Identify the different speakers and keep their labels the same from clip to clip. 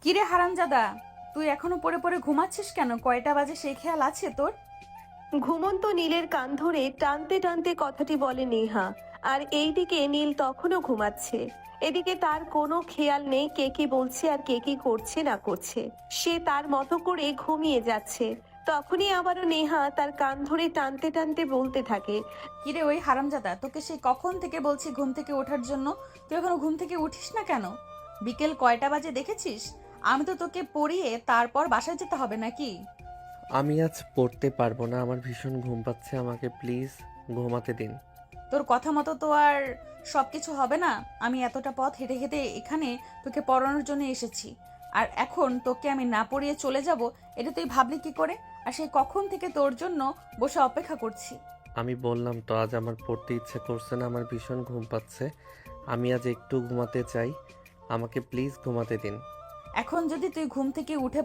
Speaker 1: কিরে হারামজাদা, তুই এখনো পড়ে পড়ে ঘুমাচ্ছিস কেন? কয়টা বাজে সেই খেয়াল আছে তোর?
Speaker 2: ঘুমন্ত নীলের কান ধরে টানতে টানতে কথাটি বলে নেহা। আর এইদিকে নীল তখনও ঘুমাচ্ছে। এদিকে তার কোনো খেয়াল নেই কে কি বলছে আর কে কি করছে না করছে। সে তার মতো করে ঘুমিয়ে যাচ্ছে। তখনই আবারও নেহা তার কান ধরে টানতে টানতে বলতে থাকে।
Speaker 1: কিরে ওই হারামজাদা, তোকে সেই কখন থেকে বলছি ঘুম থেকে ওঠার জন্য, তুই এখনো ঘুম থেকে উঠিস না কেন? বিকেল কয়টা বাজে দেখেছিস? আমি তো তোকে পড়িয়ে তারপর বাসায় যেতে হবে নাকি?
Speaker 3: আমি আজ পড়তে পারবো না, আমার ভীষণ ঘুম পাচ্ছে, আমাকে প্লিজ ঘুমাতে দিন।
Speaker 1: তোর কথা মতো তো আর সবকিছু হবে না। আমি এতটা পথ হেঁটে হেঁটে এখানে তোকে পড়ানোর জন্য এসেছি, আর এখন তোকে আমি না পড়িয়ে চলে যাব, এটা তুই ভাবলি কি করে? আর সেই কখন থেকে তোর জন্য বসে অপেক্ষা করছি।
Speaker 3: আমি বললাম তো আজ আমার পড়তে ইচ্ছে করছে না, আমার ভীষণ ঘুম পাচ্ছে, আমি আজ একটু ঘুমাতে চাই, আমাকে প্লিজ ঘুমাতে দিন।
Speaker 1: এখন যদি তুই ঘুম থেকে উঠে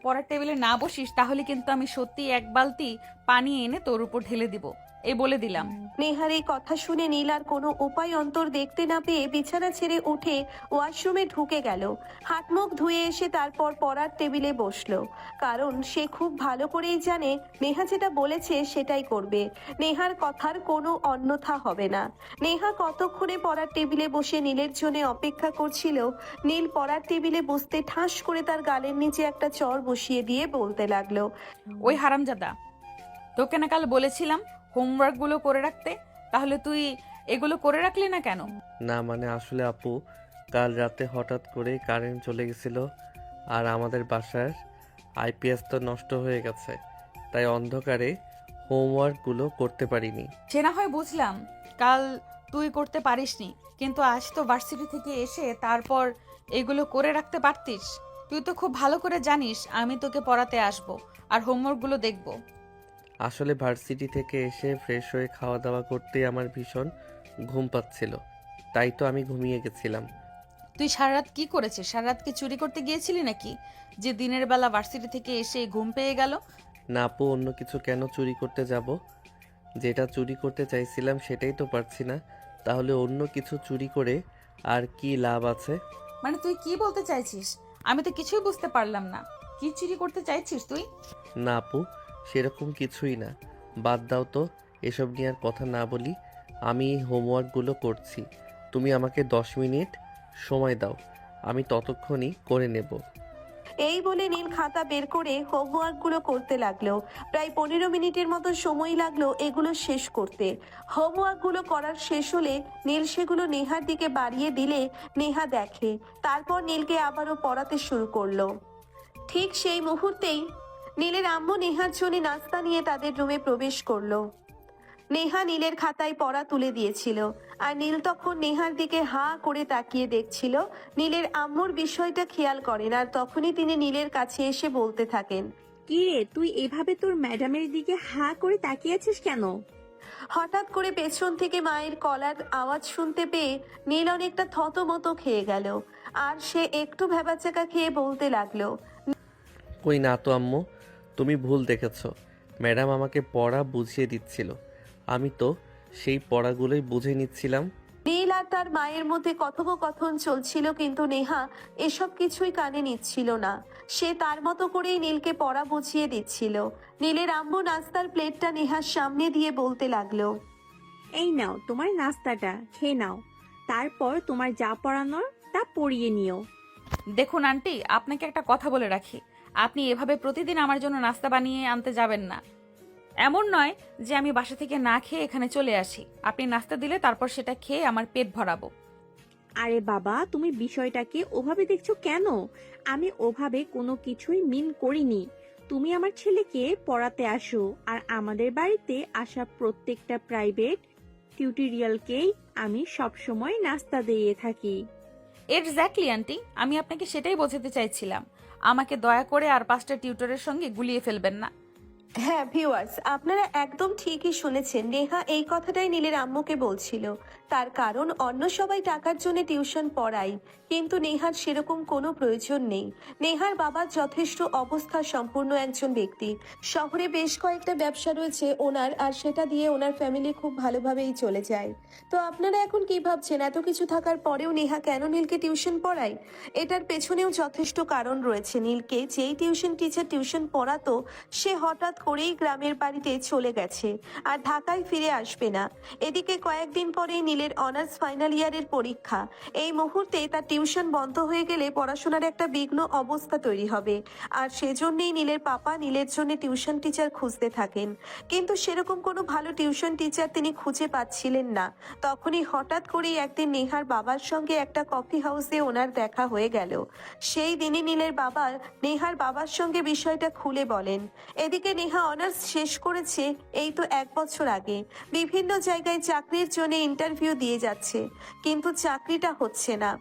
Speaker 1: পড়ার টেবিলে না বসিস, তাহলে কিন্তু আমি সত্যি এক বালতি পানি এনে তোর উপর ঢেলে দিব, এই বলে দিলাম।
Speaker 2: নেহার এই কথা শুনে নীল আর কোনো উপায় অন্তর দেখতে না পেয়ে বিছানা ছেড়ে উঠে ওয়াশরুমে ঢুকে গেল। হাত মুখ ধুয়ে এসে তারপর পড়ার টেবিলে বসলো। কারণ সে খুব ভালো করেই জানে নেহা যেটা বলেছে সেটাই করবে। নেহার কথার কোনো অন্যথা হবে না। নেহা কতক্ষণে পড়ার টেবিলে বসে নীলের জন্য অপেক্ষা করছিল। নীল পড়ার টেবিলে বসতে ঠাস করে তার গালের নিচে একটা চড় বসিয়ে দিয়ে বলতে লাগলো।
Speaker 1: ওই হারামজাদা, তোকে না কাল বলেছিলাম হোমওয়ার্কগুলো করে রাখতে, তাহলে তুই এগুলো করে রাখলি না কেন?
Speaker 3: না মানে আসলে আপু, কাল রাতে হঠাৎ করে কারেন্ট চলে গেছিল, আর আমাদের বাসার আইপিএস তো নষ্ট হয়ে গেছে, তাই অন্ধকারে হোমওয়ার্কগুলো করতে পারিনি।
Speaker 1: সে না হয় বুঝলাম কাল তুই করতে পারিসনি, কিন্তু আজ তো ভার্সিটি থেকে এসে তারপর এগুলো করে রাখতে পারতিস। তুই তো খুব ভালো করে জানিস আমি তোকে পড়াতে আসব আর হোমওয়ার্কগুলো দেখব।
Speaker 3: আসলে ভার্সিটি থেকে এসে ফ্রেশ হয়ে খাওয়া দাওয়া করতেই আমার ভীষণ ঘুম পাচ্ছিল, তাই তো আমি ঘুমিয়ে গেছিলাম।
Speaker 1: তুই সারা রাত কি করেছিস? সারা রাত কি চুরি করতে গিয়েছিলি নাকি, যে দিনের বেলা ভার্সিটি থেকে এসে ঘুম পেয়ে গেল?
Speaker 3: না আপু, অন্য কিছু কেন চুরি করতে যাব? যেটা চুরি করতে চাইছিলাম সেটাই তো পারছি না, তাহলে অন্য কিছু চুরি করে আর কি লাভ আছে?
Speaker 1: মানে তুই কি বলতে চাইছিস? আমি তো কিছুই বুঝতে পারলাম না। কি চুরি করতে চাইছিস তুই?
Speaker 3: না আপু, সেরকম কিছুই না, বাদ দাও তো, এসব নিয়ে আর কথা না বলি। আমি হোমওয়ার্কগুলো করছি, তুমি আমাকে 10 মিনিট সময় দাও, আমি ততক্ষণই করে নেব।
Speaker 2: এই বলে নীল খাতা বের করে হোমওয়ার্কগুলো করতে লাগলো। প্রায় 15 মিনিটের মতো সময় লাগলো এগুলো শেষ করতে। হোমওয়ার্কগুলো করার শেষ হলে নীল সেগুলো নেহার দিকে বাড়িয়ে দিলে নেহা দেখে। তারপর নীলকে আবারও পড়াতে শুরু করলো। ঠিক সেই মুহূর্তেই নীলের আম্মু নেহার জন্য নাস্তা নিয়ে তাদের রুমে প্রবেশ করলো। নেহা নীলের খাতায় পড়া তুলে দিয়েছিল। আর নীল তখন নেহার দিকে হাঁ করে তাকিয়ে দেখছিল। নীলের আম্মুর বিষয়টা খেয়াল করেন, আর তখনই তিনি নীলের কাছে এসে বলতে থাকেন।
Speaker 4: কি রে, তুই এভাবে তোর ম্যাডামের দিকে হা করে তাকিয়ে আছিস কেন?
Speaker 2: হঠাৎ করে পেছন থেকে মায়ের গলার আওয়াজ শুনতে পেয়ে নীল অনেকটা থতমত খেয়ে গেল। আর সে একটু ভ্যাবাচ্যাকা খেয়ে বলতে লাগলো।
Speaker 3: কই না তো আম্মু, তুমি ভুল দেখেছো, ম্যাডাম আমাকে পড়া বুঝিয়ে দিচ্ছিল, আমি তো সেই পড়াগুলোই বুঝে নিচ্ছিলাম।
Speaker 2: নীল আর তার মায়ের মধ্যে কথোপকথন চলছিল, কিন্তু নেহা এসব কিছুই কানে নিচ্ছিল না। সে তার মতো করেই নীলকে পড়া বুঝিয়ে দিচ্ছিল। নীলের আম্মু নাস্তার প্লেটটা নেহার সামনে দিয়ে বলতে লাগলো।
Speaker 4: এই নাও তোমার নাস্তাটা, খেয়ে নাও, তারপর তোমার যা পড়ানোর তা পড়িয়ে নিও।
Speaker 1: দেখুন আন্টি, আপনাকে একটা কথা বলে রাখি, আপনি এভাবে প্রতিদিন আমার জন্য নাস্তা বানিয়ে আনতে যাবেন না। এমন নয় যে আমি বাসা থেকে না খেয়ে এখানে চলে আসি। আপনি নাস্তা দিলে তারপর সেটা খেয়ে আমার পেট ভরাবো।
Speaker 4: আরে বাবা, তুমি বিষয়টাকে ওভাবে দেখছো কেন? আমি ওভাবে কোনো কিছুই মিন করিনি। তুমি আমার ছেলেকে পড়াতে আসো, আর আমাদের বাড়িতে আসা প্রত্যেকটা প্রাইভেট টিউটোরিয়ালকেই আমি সবসময় নাস্তা দিয়ে থাকি।
Speaker 1: এক্স্যাক্টলি আন্টি, আমি আপনাকে সেটাই বোঝাতে চাইছিলাম। আমাকে দয়া করে আর 5টা টিউটরের সঙ্গে গুলিয়ে ফেলবেন না।
Speaker 2: হ্যাঁ ভিউয়ার্স, আপনারা একদম ঠিকই শুনেছেন, নেহা এই কথাটাই নীলের আম্মুকে বলছিল। তার কারণ অন্য সবাই টাকার জন্য টিউশন পড়ায়, কিন্তু নেহার সেরকম কোনো প্রয়োজন নেই। নেহার বাবা যথেষ্ট অবস্থা সম্পন্ন একজন ব্যক্তি, শহরে বেশ কয়েকটা ব্যবসা রয়েছে ওনার, আর সেটা দিয়ে ওনার ফ্যামিলি খুব ভালোভাবেই চলে যায়। তো আপনারা এখন কি ভাবছেন, এত কিছু থাকার পরেও নেহা কেন নীলকে টিউশন পড়ায়? এটার পেছনেও যথেষ্ট কারণ রয়েছে। নীলকে যেই টিউশন টিচার টিউশন পড়াতো, সে হঠাৎ করেই গ্রামের বাড়িতে চলে গেছে আর ঢাকায় ফিরে আসবে না। এদিকে কয়েকদিন পরেই নীলের অনার্স ফাইনাল ইয়ারের পরীক্ষা। এই মুহূর্তে তার টিউশন বন্ধ হয়ে গেলে পড়াশোনার একটা বিঘ্ন অবস্থা তৈরি হবে, আর সেজন্যই নীলের পাপা নীলের জন্য টিউশন টিচার খুঁজতে থাকেন। কিন্তু সেরকম কোনো ভালো টিউশন টিচার তিনি খুঁজে পাচ্ছিলেন না। তখনই হঠাৎ করেই একদিন নেহার বাবার সঙ্গে একটা কফি হাউসে ওনার দেখা হয়ে গেল। সেই দিনই নীলের বাবা নেহার বাবার সঙ্গে বিষয়টা খুলে বলেন। এদিকে নেহা অনার্স শেষ করেছে এই তো 1 বছর আগে। বিভিন্ন জায়গায় চাকরির জন্য ইন্টারভিউ দিয়ে যাচ্ছে, কিন্তু চাকরিটা হচ্ছে না।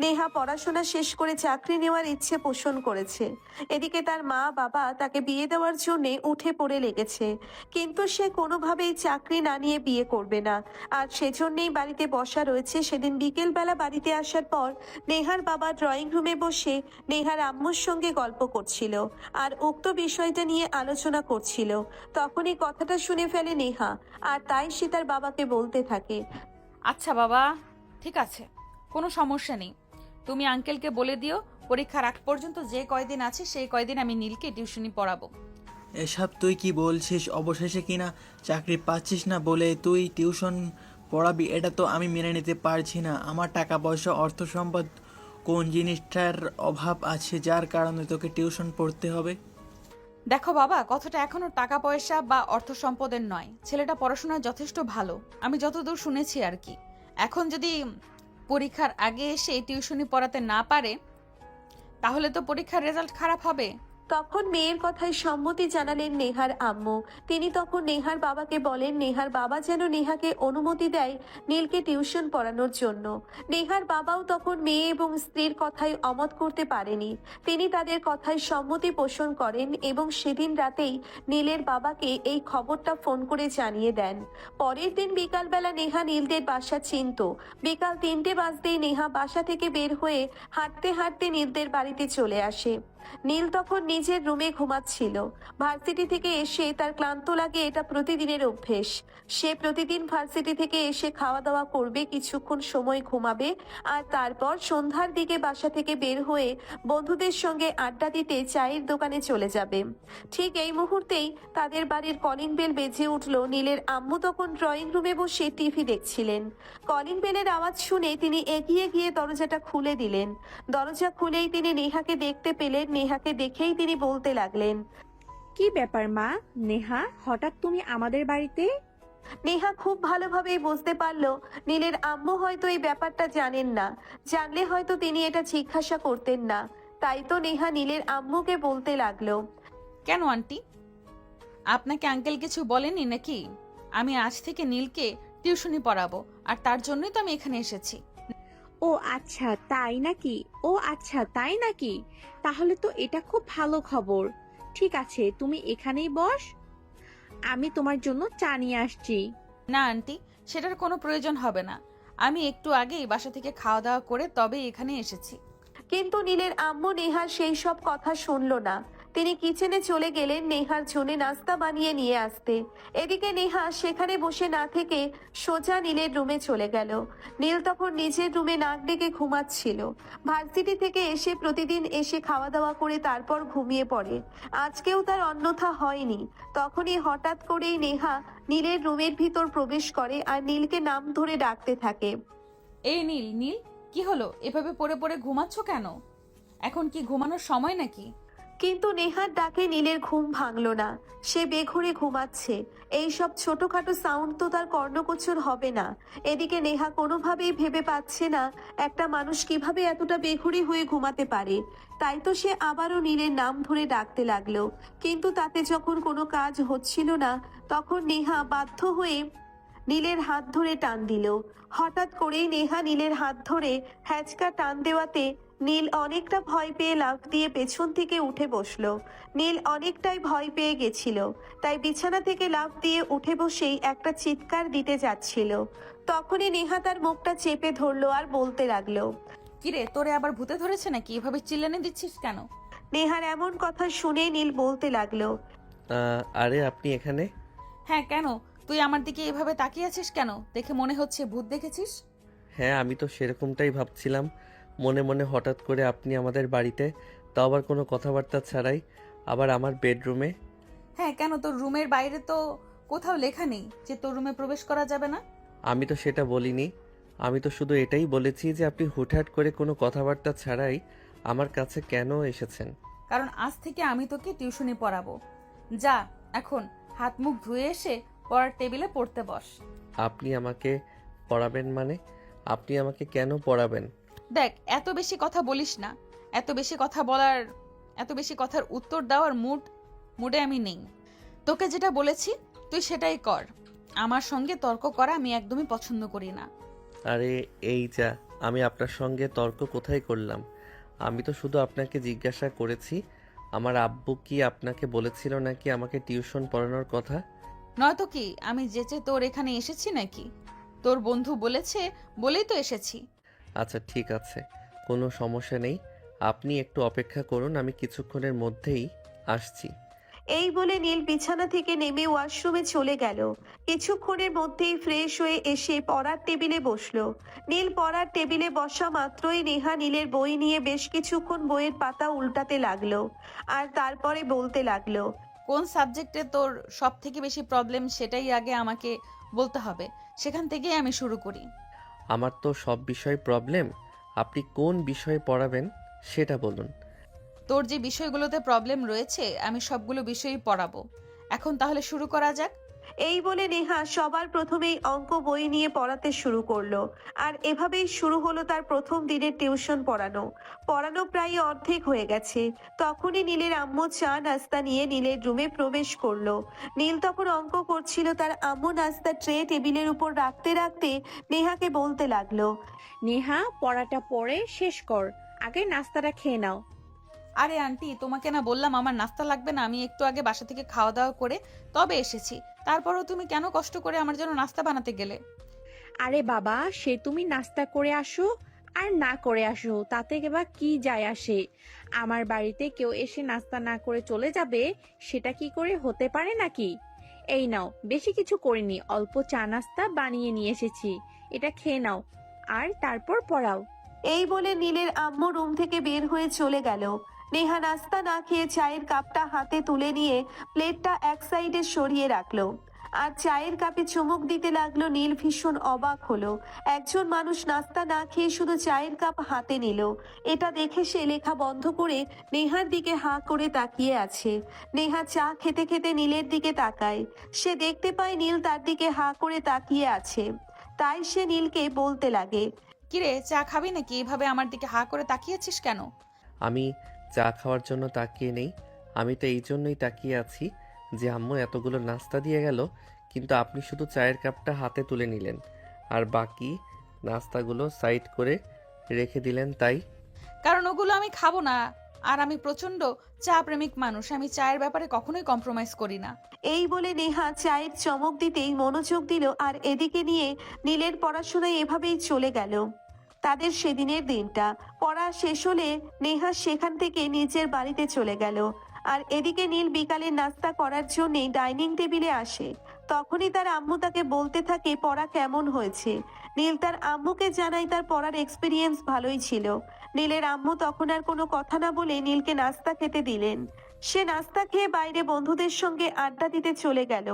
Speaker 2: নেহা পড়াশোনা শেষ করে চাকরি নেওয়ার ইচ্ছে পোষণ করেছে। এদিকে তার মা বাবা তাকে বিয়ে দেওয়ার জন্য উঠে পড়ে লেগেছে, কিন্তু সে কোনোভাবেই চাকরি না নিয়ে বিয়ে করবে না, আর সেজন্যই বাড়িতে বসা রয়েছে। সেদিন বিকেলবেলা বাড়িতে আসার পর নেহার বাবা ড্রয়িং রুমে বসে নেহার আম্মুর সঙ্গে গল্প করছিল আর উক্ত বিষয়টা নিয়ে আলোচনা করছিল। তখনই কথাটা শুনে ফেলে নেহা, আর তাই সে তার বাবাকে বলতে থাকে।
Speaker 1: আচ্ছা বাবা, ঠিক আছে, কোনো সমস্যা নেই। তুমি আঙ্কেলকে বলে দিও পরীক্ষার আগ পর্যন্ত যে কয়দিন আছে সেই কয়দিন আমি নীলকে টিউশনি পড়াবো।
Speaker 5: এসব তুই কি বলছিস? অবশেষে কিনা চাকরি পাচ্ছিস না বলে তুই টিউশন পড়াবি? এটা তো আমি মেনে নিতে পারছি না। আমার টাকা পয়সা অর্থ সম্পদ কোন জিনিসটার অভাব আছে যার কারণে তোকে টিউশন পড়তে হবে?
Speaker 1: দেখো বাবা, কথাটা এখনো টাকা পয়সা বা অর্থ সম্পদের নয়। ছেলেটা পড়াশোনায় যথেষ্ট ভালো, আমি যতদূর শুনেছি আর কি। এখন যদি পরীক্ষার আগে এসে টিউশনি পড়াতে না পারে, তাহলে তো পরীক্ষার রেজাল্ট খারাপ হবে।
Speaker 2: তখন মেয়ের কথায় সম্মতি জানালেন নেহার আম্মু। তিনি তখন নেহার বাবাকে বলেন নেহার বাবা যেন নেহাকে অনুমতি দেয় নীলকে টিউশন পড়ানোর জন্য। নেহার বাবাও তখন মেয়ে এবং স্ত্রীর কথায় অমত করতে পারেনি। তিনি তাদের কথায় সম্মতি পোষণ করেন এবং সেদিন রাতেই নীলের বাবাকে এই খবরটা ফোন করে জানিয়ে দেন। পরের দিন বিকালবেলা নেহা নীলদের বাসা চিনত। বিকাল 3টে বাজতেই নেহা বাসা থেকে বের হয়ে হাঁটতে হাঁটতে নীলদের বাড়িতে চলে আসে। নীল তখন নিজের রুমে ঘুমাচ্ছিল। ভার্সিটি থেকে এসে তার ক্লান্ত লাগে, এটা প্রতিদিনের অভ্যেস। সে প্রতিদিন ভার্সিটি থেকে এসে খাওয়া দাওয়া করবে, কিছুক্ষণ সময় ঘুমাবে, আর তারপর সন্ধ্যার দিকে বাসা থেকে বের হয়ে বন্ধুদের সঙ্গে আড্ডা দিতে চায়ের দোকানে চলে যাবে। ঠিক এই মুহূর্তেই তাদের বাড়ির কলিং বেল বেজে উঠল। নীলের আম্মু তখন ড্রয়িং রুমে বসে টিভি দেখছিলেন। কলিং বেলের আওয়াজ শুনে তিনি এগিয়ে গিয়ে দরজাটা খুলে দিলেন। দরজা খুলেই তিনি নেহাকে দেখতে পেলেন। নেহাকে দেখেই তিনি বলতে লাগলেন,
Speaker 4: কি ব্যাপার মা? নেহা, হঠাৎ তুমি আমাদের বাড়িতে?
Speaker 2: নেহা খুব ভালোভাবেই বুঝতে পারলো নীলের আম্মু হয়তো এই ব্যাপারটা জানেন না। জানলে হয়তো তিনি এটা জিজ্ঞাসা করতেন না। তাই তো নেহা নীলের আম্মুকে বলতে লাগলো,
Speaker 1: কেন আন্টি, আপনাকে আঙ্কেল কিছু বলেনি নাকি? আমি আজ থেকে নীলকে টিউশনি পড়াবো, আর তার জন্যই তো আমি এখানে এসেছি।
Speaker 4: ও আচ্ছা তাই নাকি? ও আচ্ছা তাই নাকি? তাহলে তো এটা খুব ভালো খবর। ঠিক আছে, তুমি এখানেই বস, আমি তোমার জন্য চা নিয়ে আসছি।
Speaker 1: না আন্টি, সেটার কোনো প্রয়োজন হবে না। আমি একটু আগেই বাসা থেকে খাওয়া দাওয়া করে তবে এখানে এসেছি।
Speaker 2: কিন্তু নীলের আম্মু নেহার সেই সব কথা শুনল না। তিনি কিচেনে চলে গেলেন নেহার জন্য নাস্তা বানিয়ে নিয়ে আসতে। এদিকে নেহা সেখানে বসে না থেকে সোজা নীলের রুমে চলে গেল। নীল তখন নিজের রুমে নাক ডেকে ঘুমাচ্ছিল। ভার্সিটি থেকে এসে প্রতিদিন এসে খাওয়া দাওয়া করে তারপর ঘুমিয়ে পড়ে। আজকেও তার অন্যথা হয়নি। তখনই হঠাৎ করেই নেহা নীলের রুমের ভিতর প্রবেশ করে আর নীলকে নাম ধরে ডাকতে থাকে।
Speaker 1: এই নীল, নীল, কি হলো? এভাবে পড়ে পড়ে ঘুমাচ্ছ কেন? এখন কি ঘুমানোর সময় নাকি?
Speaker 2: কিন্তু নেহার ডাকে নীলের ঘুম ভাঙল না। সে বেঘরে ঘুমাচ্ছে। এই সব ছোটখাটো সাউন্ড তো তার কর্ণগোচর হবে না। এদিকে নেহা কোনোভাবেই ভেবে পাচ্ছে না একটা মানুষ কিভাবে এতটা বেঘরে হয়ে ঘুমাতে পারে। তাই তো সে আবারও নীলের নাম ধরে ডাকতে লাগলো। কিন্তু তাতে যখন কোনো কাজ হচ্ছিল না, তখন নেহা বাধ্য হয়ে নীলের হাত ধরে টান দিল। হঠাৎ করেই নেহা নীলের হাত ধরে হ্যাচকা টান দেওয়াতে নীল অনেকটা ভয় পেয়ে লাফ দিয়ে পেছন থেকে উঠে বসলো। নীল অনেকটাই ভয় পেয়ে গেছিল, তাই বিছানা থেকে লাফ দিয়ে উঠে বসেই একটা চিৎকার দিতে যাচ্ছিল। তখনই নেহা তার মুখটা চেপে ধরলো আর বলতে লাগলো।
Speaker 1: কিরে, তোরে আবার ভূতে ধরেছে নাকি? এভাবে চিল্লানি দিচ্ছিস কেন?
Speaker 2: নেহার এমন কথা শুনে নীল বলতে লাগলো।
Speaker 3: আরে আপনি এখানে?
Speaker 1: হ্যাঁ, কেন? তুই আমার দিকে এভাবে তাকিয়ে আছিস কেন? দেখে মনে হচ্ছে ভূত দেখেছিস।
Speaker 3: হ্যাঁ, আমি তো সেরকমটাই ভাবছিলাম। মনে মনে হঠাৎ করে আপনি আমাদের বাড়িতে, তাও আবার কোনো কথাবার্তা ছাড়াই, আবার আমার বেডরুমে।
Speaker 1: হ্যাঁ, কেন? তোর রুমের বাইরে তো কোথাও লেখা নেই যে তোর রুমে প্রবেশ করা যাবে না।
Speaker 3: আমি তো সেটা বলিনি। আমি তো শুধু এটাই বলেছি যে আপনি হুটহাট করে কোনো কথাবার্তা ছাড়াই আমার কাছে কেন এসেছেন।
Speaker 1: কারণ আজ থেকে আমি তোকে টিউশনি পড়াবো। যা, এখন হাত মুখ ধুয়ে এসে পড়ার টেবিলে পড়তে বস।
Speaker 3: আপনি আমাকে পড়াবেন মানে? আপনি আমাকে কেন পড়াবেন?
Speaker 1: দেখ, এত বেশি কথা বলিস না। এত বেশি কথার উত্তর দেওয়ার মুডে আমি নেই। তোকে যেটা বলেছি তুই সেটাই কর। আমার সঙ্গে তর্ক করা আমি একদমই পছন্দ করি না।
Speaker 3: আরে এই যা, আমি আপনার সঙ্গে তর্ক কোথায় করলাম? আমি তো শুধু আপনাকে জিজ্ঞাসা করেছি, আমার আব্বু কি আপনাকে বলেছিল নাকি আমাকে টিউশন পড়ানোর কথা?
Speaker 1: নয়তো কি আমি যেচে তোর এখানে এসেছি নাকি? তোর বন্ধু বলেছে বলেই তো এসেছি।
Speaker 3: আচ্ছা ঠিক আছে, কোনো সমস্যা নেই। আপনি একটু অপেক্ষা করুন, আমি কিছুক্ষণের মধ্যেই আসছি।
Speaker 2: এই বলে নীল বিছানা থেকে নেমে ওয়াশরুমে চলে গেল। কিছুক্ষণের মধ্যেই ফ্রেশ হয়ে এসে পড়ার টেবিলে বসলো। নীল পড়ার টেবিলে বসা মাত্রই নেহা নীলের বই নিয়ে বেশ কিছুক্ষণ বইয়ের পাতা উল্টাতে লাগলো, আর তারপরে বলতে লাগলো।
Speaker 1: কোন সাবজেক্টে তোর সব থেকে বেশি প্রবলেম সেটাই আগে আমাকে বলতে হবে, সেখান থেকেই আমি শুরু করি।
Speaker 3: আমার তো সব বিষয় প্রবলেম, আপনি কোন বিষয়ে পড়াবেন সেটা বলুন।
Speaker 1: তোর যে বিষয়গুলোতে প্রবলেম রয়েছে আমি সবগুলো বিষয়ই পড়াবো। এখন তাহলে শুরু করা যাক।
Speaker 2: এই বলে নেহা সবার প্রথমেই অঙ্ক বই নিয়ে পড়াতে শুরু করলো। আর এভাবেই শুরু হলো তার প্রথম দিনের টিউশন পড়ানো প্রায় অর্ধেক হয়ে গেছে। তখনই নীলের আম্মু চা নাস্তা নিয়ে নীলের রুমে প্রবেশ করলো। নীল তখন অঙ্ক করছিল, তার আম্মু নাস্তা ট্রে টেবিলের উপর রাখতে রাখতে নেহাকে বলতে লাগলো।
Speaker 4: নেহা, পড়াটা পড়ে শেষ কর, আগে নাস্তাটা খেয়ে নাও।
Speaker 1: আরে আন্টি, তোমাকে না বললাম আমার নাস্তা লাগবে না? আমি একটু আগে বাসা থেকে খাওয়া দাওয়া করে তবে এসেছি। তারপরও তুমি কেন কষ্ট করে আমার জন্য নাস্তা বানাতে গেলে?
Speaker 4: আরে বাবা, সে তুমি নাস্তা করে আসো আর না করে আসো, তাতে বা কি যায় আসে? আমার বাড়িতে কেউ এসে নাস্তা না করে চলে যাবে, সেটা কি করে হতে পারে নাকি? এই নাও, বেশি কিছু করিনি, অল্প চা নাস্তা বানিয়ে নিয়ে এসেছি, এটা খেয়ে নাও আর তারপর পড়াও।
Speaker 2: এই বলে নীলের আম্মু রুম থেকে বের হয়ে চলে গেল। নেহা নাস্তা না খেয়ে চায়ের কাপটা হাতে তুলে নিয়ে প্লেটটা এক সাইডে সরিয়ে রাখলো আর চায়ের কাপে চুমুক দিতে লাগলো। নীল ভীষণ অবাক হলো, একজন মানুষ নাস্তা না খেয়ে শুধু চায়ের কাপ হাতে নিল। এটা দেখে সে লেখা বন্ধ করে নেহার দিকে হাঁ করে তাকিয়ে আছে। নেহা চা খেতে খেতে নীলের দিকে তাকায়। সে দেখতে পায় নীল তার দিকে হাঁ করে তাকিয়ে আছে, তাই সে নীলকে বলতে লাগে।
Speaker 1: কিরে, চা খাবি নাকি? এভাবে আমার দিকে হা করে তাকিয়েছিস কেন?
Speaker 3: আমি চা খাওয়ার জন্য তাকিয়ে নেই, আমি তো এই জন্যই তাকিয়ে আছি যে আম্মু এতগুলো নাস্তা দিয়ে গেল, কিন্তু আপনি শুধু চায়ের কাপটা হাতে তুলে নিলেন আর বাকি নাস্তাগুলো সাইড করে রেখে দিলেন, তাই?
Speaker 1: কারণ ওগুলো আমি খাবো না। আর আমি প্রচন্ড চা প্রেমিক মানুষ, আমি চায়ের ব্যাপারে কখনোই কম্প্রোমাইজ করি না।
Speaker 2: এই বলে নেহা চায়ের চমক দিতেই মনোযোগ দিল, আর এদিকে নিয়ে নীলের পড়াশোনায় এভাবেই চলে গেল তাদের সেদিনের দিনটা। পড়া শেষ হলে নেহা সেখান থেকে নিজের বাড়িতে চলে গেল। আর এদিকে নীল বিকালে নাস্তা করার জন্যে ডাইনিং টেবিলে আসে। তখনই তার আম্মু তাকে বলতে থাকে পড়া কেমন হয়েছে। নীল তার আম্মুকে জানায় তার পড়ার এক্সপিরিয়েন্স ভালোই ছিল। নীলের আম্মু তখন আর কোনো কথা না বলে নীলকে নাস্তা খেতে দিলেন। সে নাস্তা খেয়ে বাইরে বন্ধুদের সঙ্গে আড্ডা দিতে চলে গেল।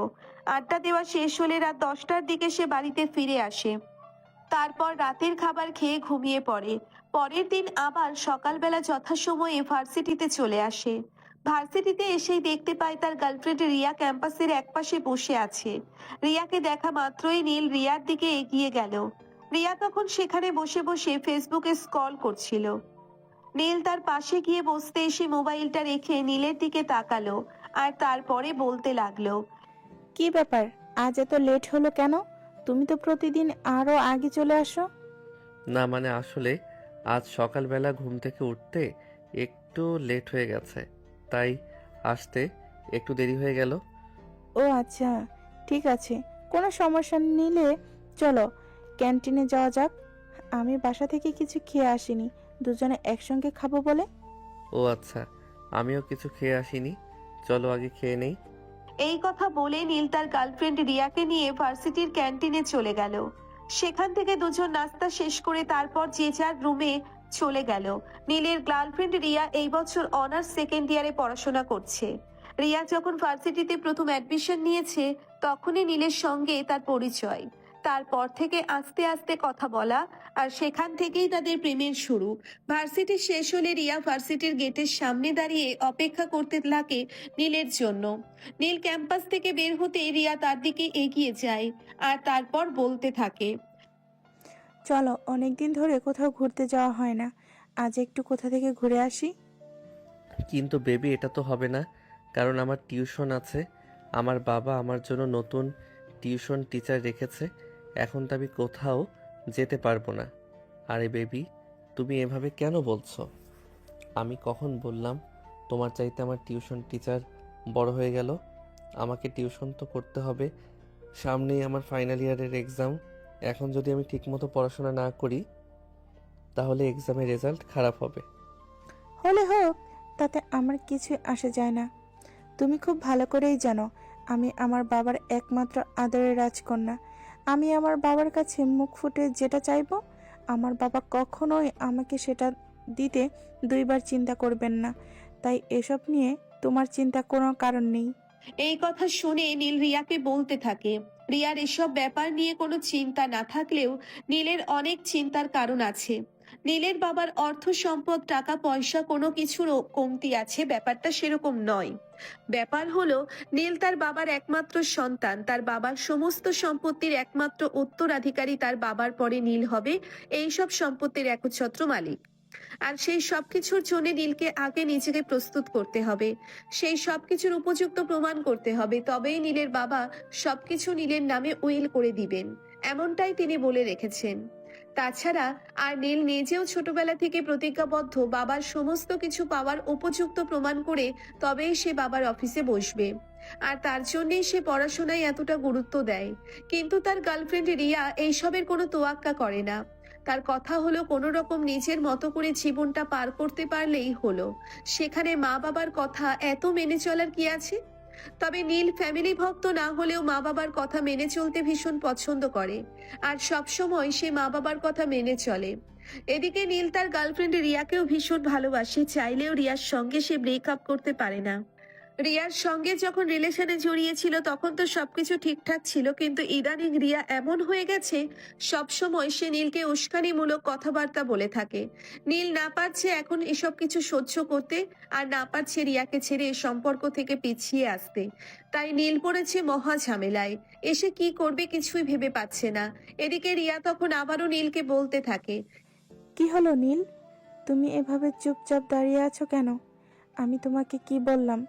Speaker 2: আড্ডা দেওয়া শেষ হলে রাত 10টার দিকে সে বাড়িতে ফিরে আসে। তারপর রাতের খাবার খেয়ে ঘুমিয়ে পড়ে। পরের দিন আবার সকালবেলা যথাসময়ে ভার্সিটিতে চলে আসে। ভার্সিটিতে এসেই দেখতে পায় তার গার্লফ্রেন্ড রিয়া ক্যাম্পাসের একপাশে বসে আছে। রিয়াকে দেখা মাত্রই নীল রিয়ার দিকে এগিয়ে গেল। রিয়া তখন সেখানে বসে বসে ফেসবুকে স্ক্রল করছিল। নীল তার পাশে গিয়ে বসতে এসে মোবাইলটা রেখে নীলের দিকে তাকালো আর তারপরে বলতে লাগলো।
Speaker 6: কি ব্যাপার, আজ এত লেট হলো কেন? তুমি তো প্রতিদিন আরো আগে চলে আসো।
Speaker 3: না মানে আসলে আজ সকালবেলা ঘুম থেকে উঠতে একটু লেট হয়ে গেছে, তাই আসতে একটু দেরি হয়ে গেল।
Speaker 6: ও আচ্ছা, ঠিক আছে, কোনো সমস্যা নিলে চলো ক্যান্টিনে যাওয়া যাক। আমি বাসা থেকে কিছু খেয়ে আসিনি, দুজনে একসঙ্গে খাবো বলে।
Speaker 3: ও আচ্ছা, আমিও কিছু খেয়ে আসিনি, চলো আগে খেয়ে নেই।
Speaker 2: এই কথা বলে নীল তার গার্লফ্রেন্ড রিয়াকে নিয়ে ভার্সিটির ক্যান্টিনে চলে গেল। সেখান থেকে দুজন নাস্তা শেষ করে তারপর যে যার রুমে চলে গেল। নীলের গার্লফ্রেন্ড রিয়া এই বছর অনার্স সেকেন্ড ইয়ারে পড়াশোনা করছে। রিয়া যখন ভার্সিটিতে প্রথম অ্যাডমিশন নিয়েছে তখনই নীলের সঙ্গে তার পরিচয়। তারপর থেকে আস্তে আস্তে কথা বলা, আর সেখান থেকেই তাদের প্রেমের শুরু। ভার্সিটি শেষ হলে রিয়া ভার্সিটির গেটের সামনে দাঁড়িয়ে অপেক্ষা করতে লাগে নীলের জন্য। নীল ক্যাম্পাস থেকে বের হতে রিয়া তার দিকে এগিয়ে যায় আর তারপর বলতে থাকে,
Speaker 6: চলো, অনেকদিন ধরে কোথাও ঘুরতে যাওয়া হয় না, আজ একটু কোথা থেকে ঘুরে আসি।
Speaker 3: কিন্তু বেবি, এটা তো হবে না, কারণ আমার টিউশন আছে। আমার বাবা আমার জন্য নতুন টিউশন টিচার রেখেছে, এখন তো আমি কোথাও যেতে পারবো না। আরে বেবি, তুমি এভাবে কেন বলছো? আমি কখন বললাম তোমার চাইতে আমার টিউশন টিচার বড় হয়ে গেল? আমাকে টিউশন তো করতে হবে, সামনেই আমার ফাইনাল ইয়ারের এক্সাম। এখন যদি আমি ঠিকমতো পড়াশোনা না করি তাহলে এক্সামের রেজাল্ট খারাপ হবে।
Speaker 6: হলে হোক, তাতে আমার কিছু আসে যায় না। তুমি খুব ভালো করেই জানো আমি আমার বাবার একমাত্র আদরের রাজকন্যা। আমি আমার বাবার কাছে মুখ ফুটে যেটা চাইবো, আমার বাবা কখনোই আমাকে সেটা দিতে দুইবার চিন্তা করবেন না। তাই এসব নিয়ে তোমার চিন্তা কোনো কারণ নেই।
Speaker 2: এই কথা শুনে নীল রিয়াকে বলতে থাকে, রিয়ার এসব ব্যাপার নিয়ে কোনো চিন্তা না থাকলেও নীলের অনেক চিন্তার কারণ আছে। নীলের বাবার অর্থ সম্পদ, টাকা পয়সা কোনো কিছুর কমতি আছে, ব্যাপারটা সেরকম নয়। ব্যাপার হলো নীল তার বাবার একমাত্র সন্তান, তার বাবার সমস্ত সম্পত্তির একমাত্র উত্তরাধিকারী তার বাবার পরে নীল হবে এইসব সম্পত্তির একচ্ছত্র মালিক। আর সেই সবকিছুর জন্য নীলকে আগে নিজেকে প্রস্তুত করতে হবে, সেই সবকিছুর উপযুক্ত প্রমাণ করতে হবে, তবেই নীলের বাবা সবকিছু নীলের নামে উইল করে দিবেন, এমনটাই তিনি বলে রেখেছেন। তাছাড়া আর নীল নিজেও ছোটবেলা থেকে প্রতিজ্ঞাবদ্ধ বাবার সমস্ত কিছু পাওয়ার উপযুক্ত প্রমাণ করে তবেই সে বাবার অফিসে বসবে। আর তার জন্যই সে পড়াশোনায় এতটা গুরুত্ব দেয়। কিন্তু তার গার্লফ্রেন্ড রিয়া এইসবের কোনো তোয়াক্কা করে না। তার কথা হলো কোনো রকম নিজের মতো করে জীবনটা পার করতে পারলেই হলো, সেখানে মা বাবার কথা এত মেনে চলার কি আছে? তবে নীল ফ্যামিলি ভক্ত না হলেও মা বাবার কথা মেনে চলতে ভীষণ পছন্দ করে, আর সব সময় সে মা বাবার কথা মেনে চলে। এদিকে নীল তার গার্লফ্রেন্ড রিয়াকেও ভীষণ ভালোবাসে, চাইলেও রিয়ার সঙ্গে সে ব্রেকআপ করতে পারে না। রিয়ার সঙ্গে যখন রিলেশনে জড়িয়েছিল তখন তো সবকিছু ঠিকঠাক ছিল, কিন্তু ইদানিং রিয়া এমন হয়ে গেছে সবসময় সে নীলকে উস্কানিমূলক কথাবার্তা বলে থাকে। নীল না পারছে এখন এসব কিছু সহ্য করতে, আর না পারছে রিয়াকে ছেড়ে এ সম্পর্ক থেকে পিছিয়ে আসতে। তাই নীল পড়েছে মহা ঝামেলায়, এসে কি করবে কিছুই ভেবে পাচ্ছে না। এদিকে রিয়া তখন আবারও নীলকে বলতে থাকে,
Speaker 6: কি হলো নীল, তুমি এভাবে চুপচাপ দাঁড়িয়ে আছো কেন? আমি তোমাকে কি বললাম?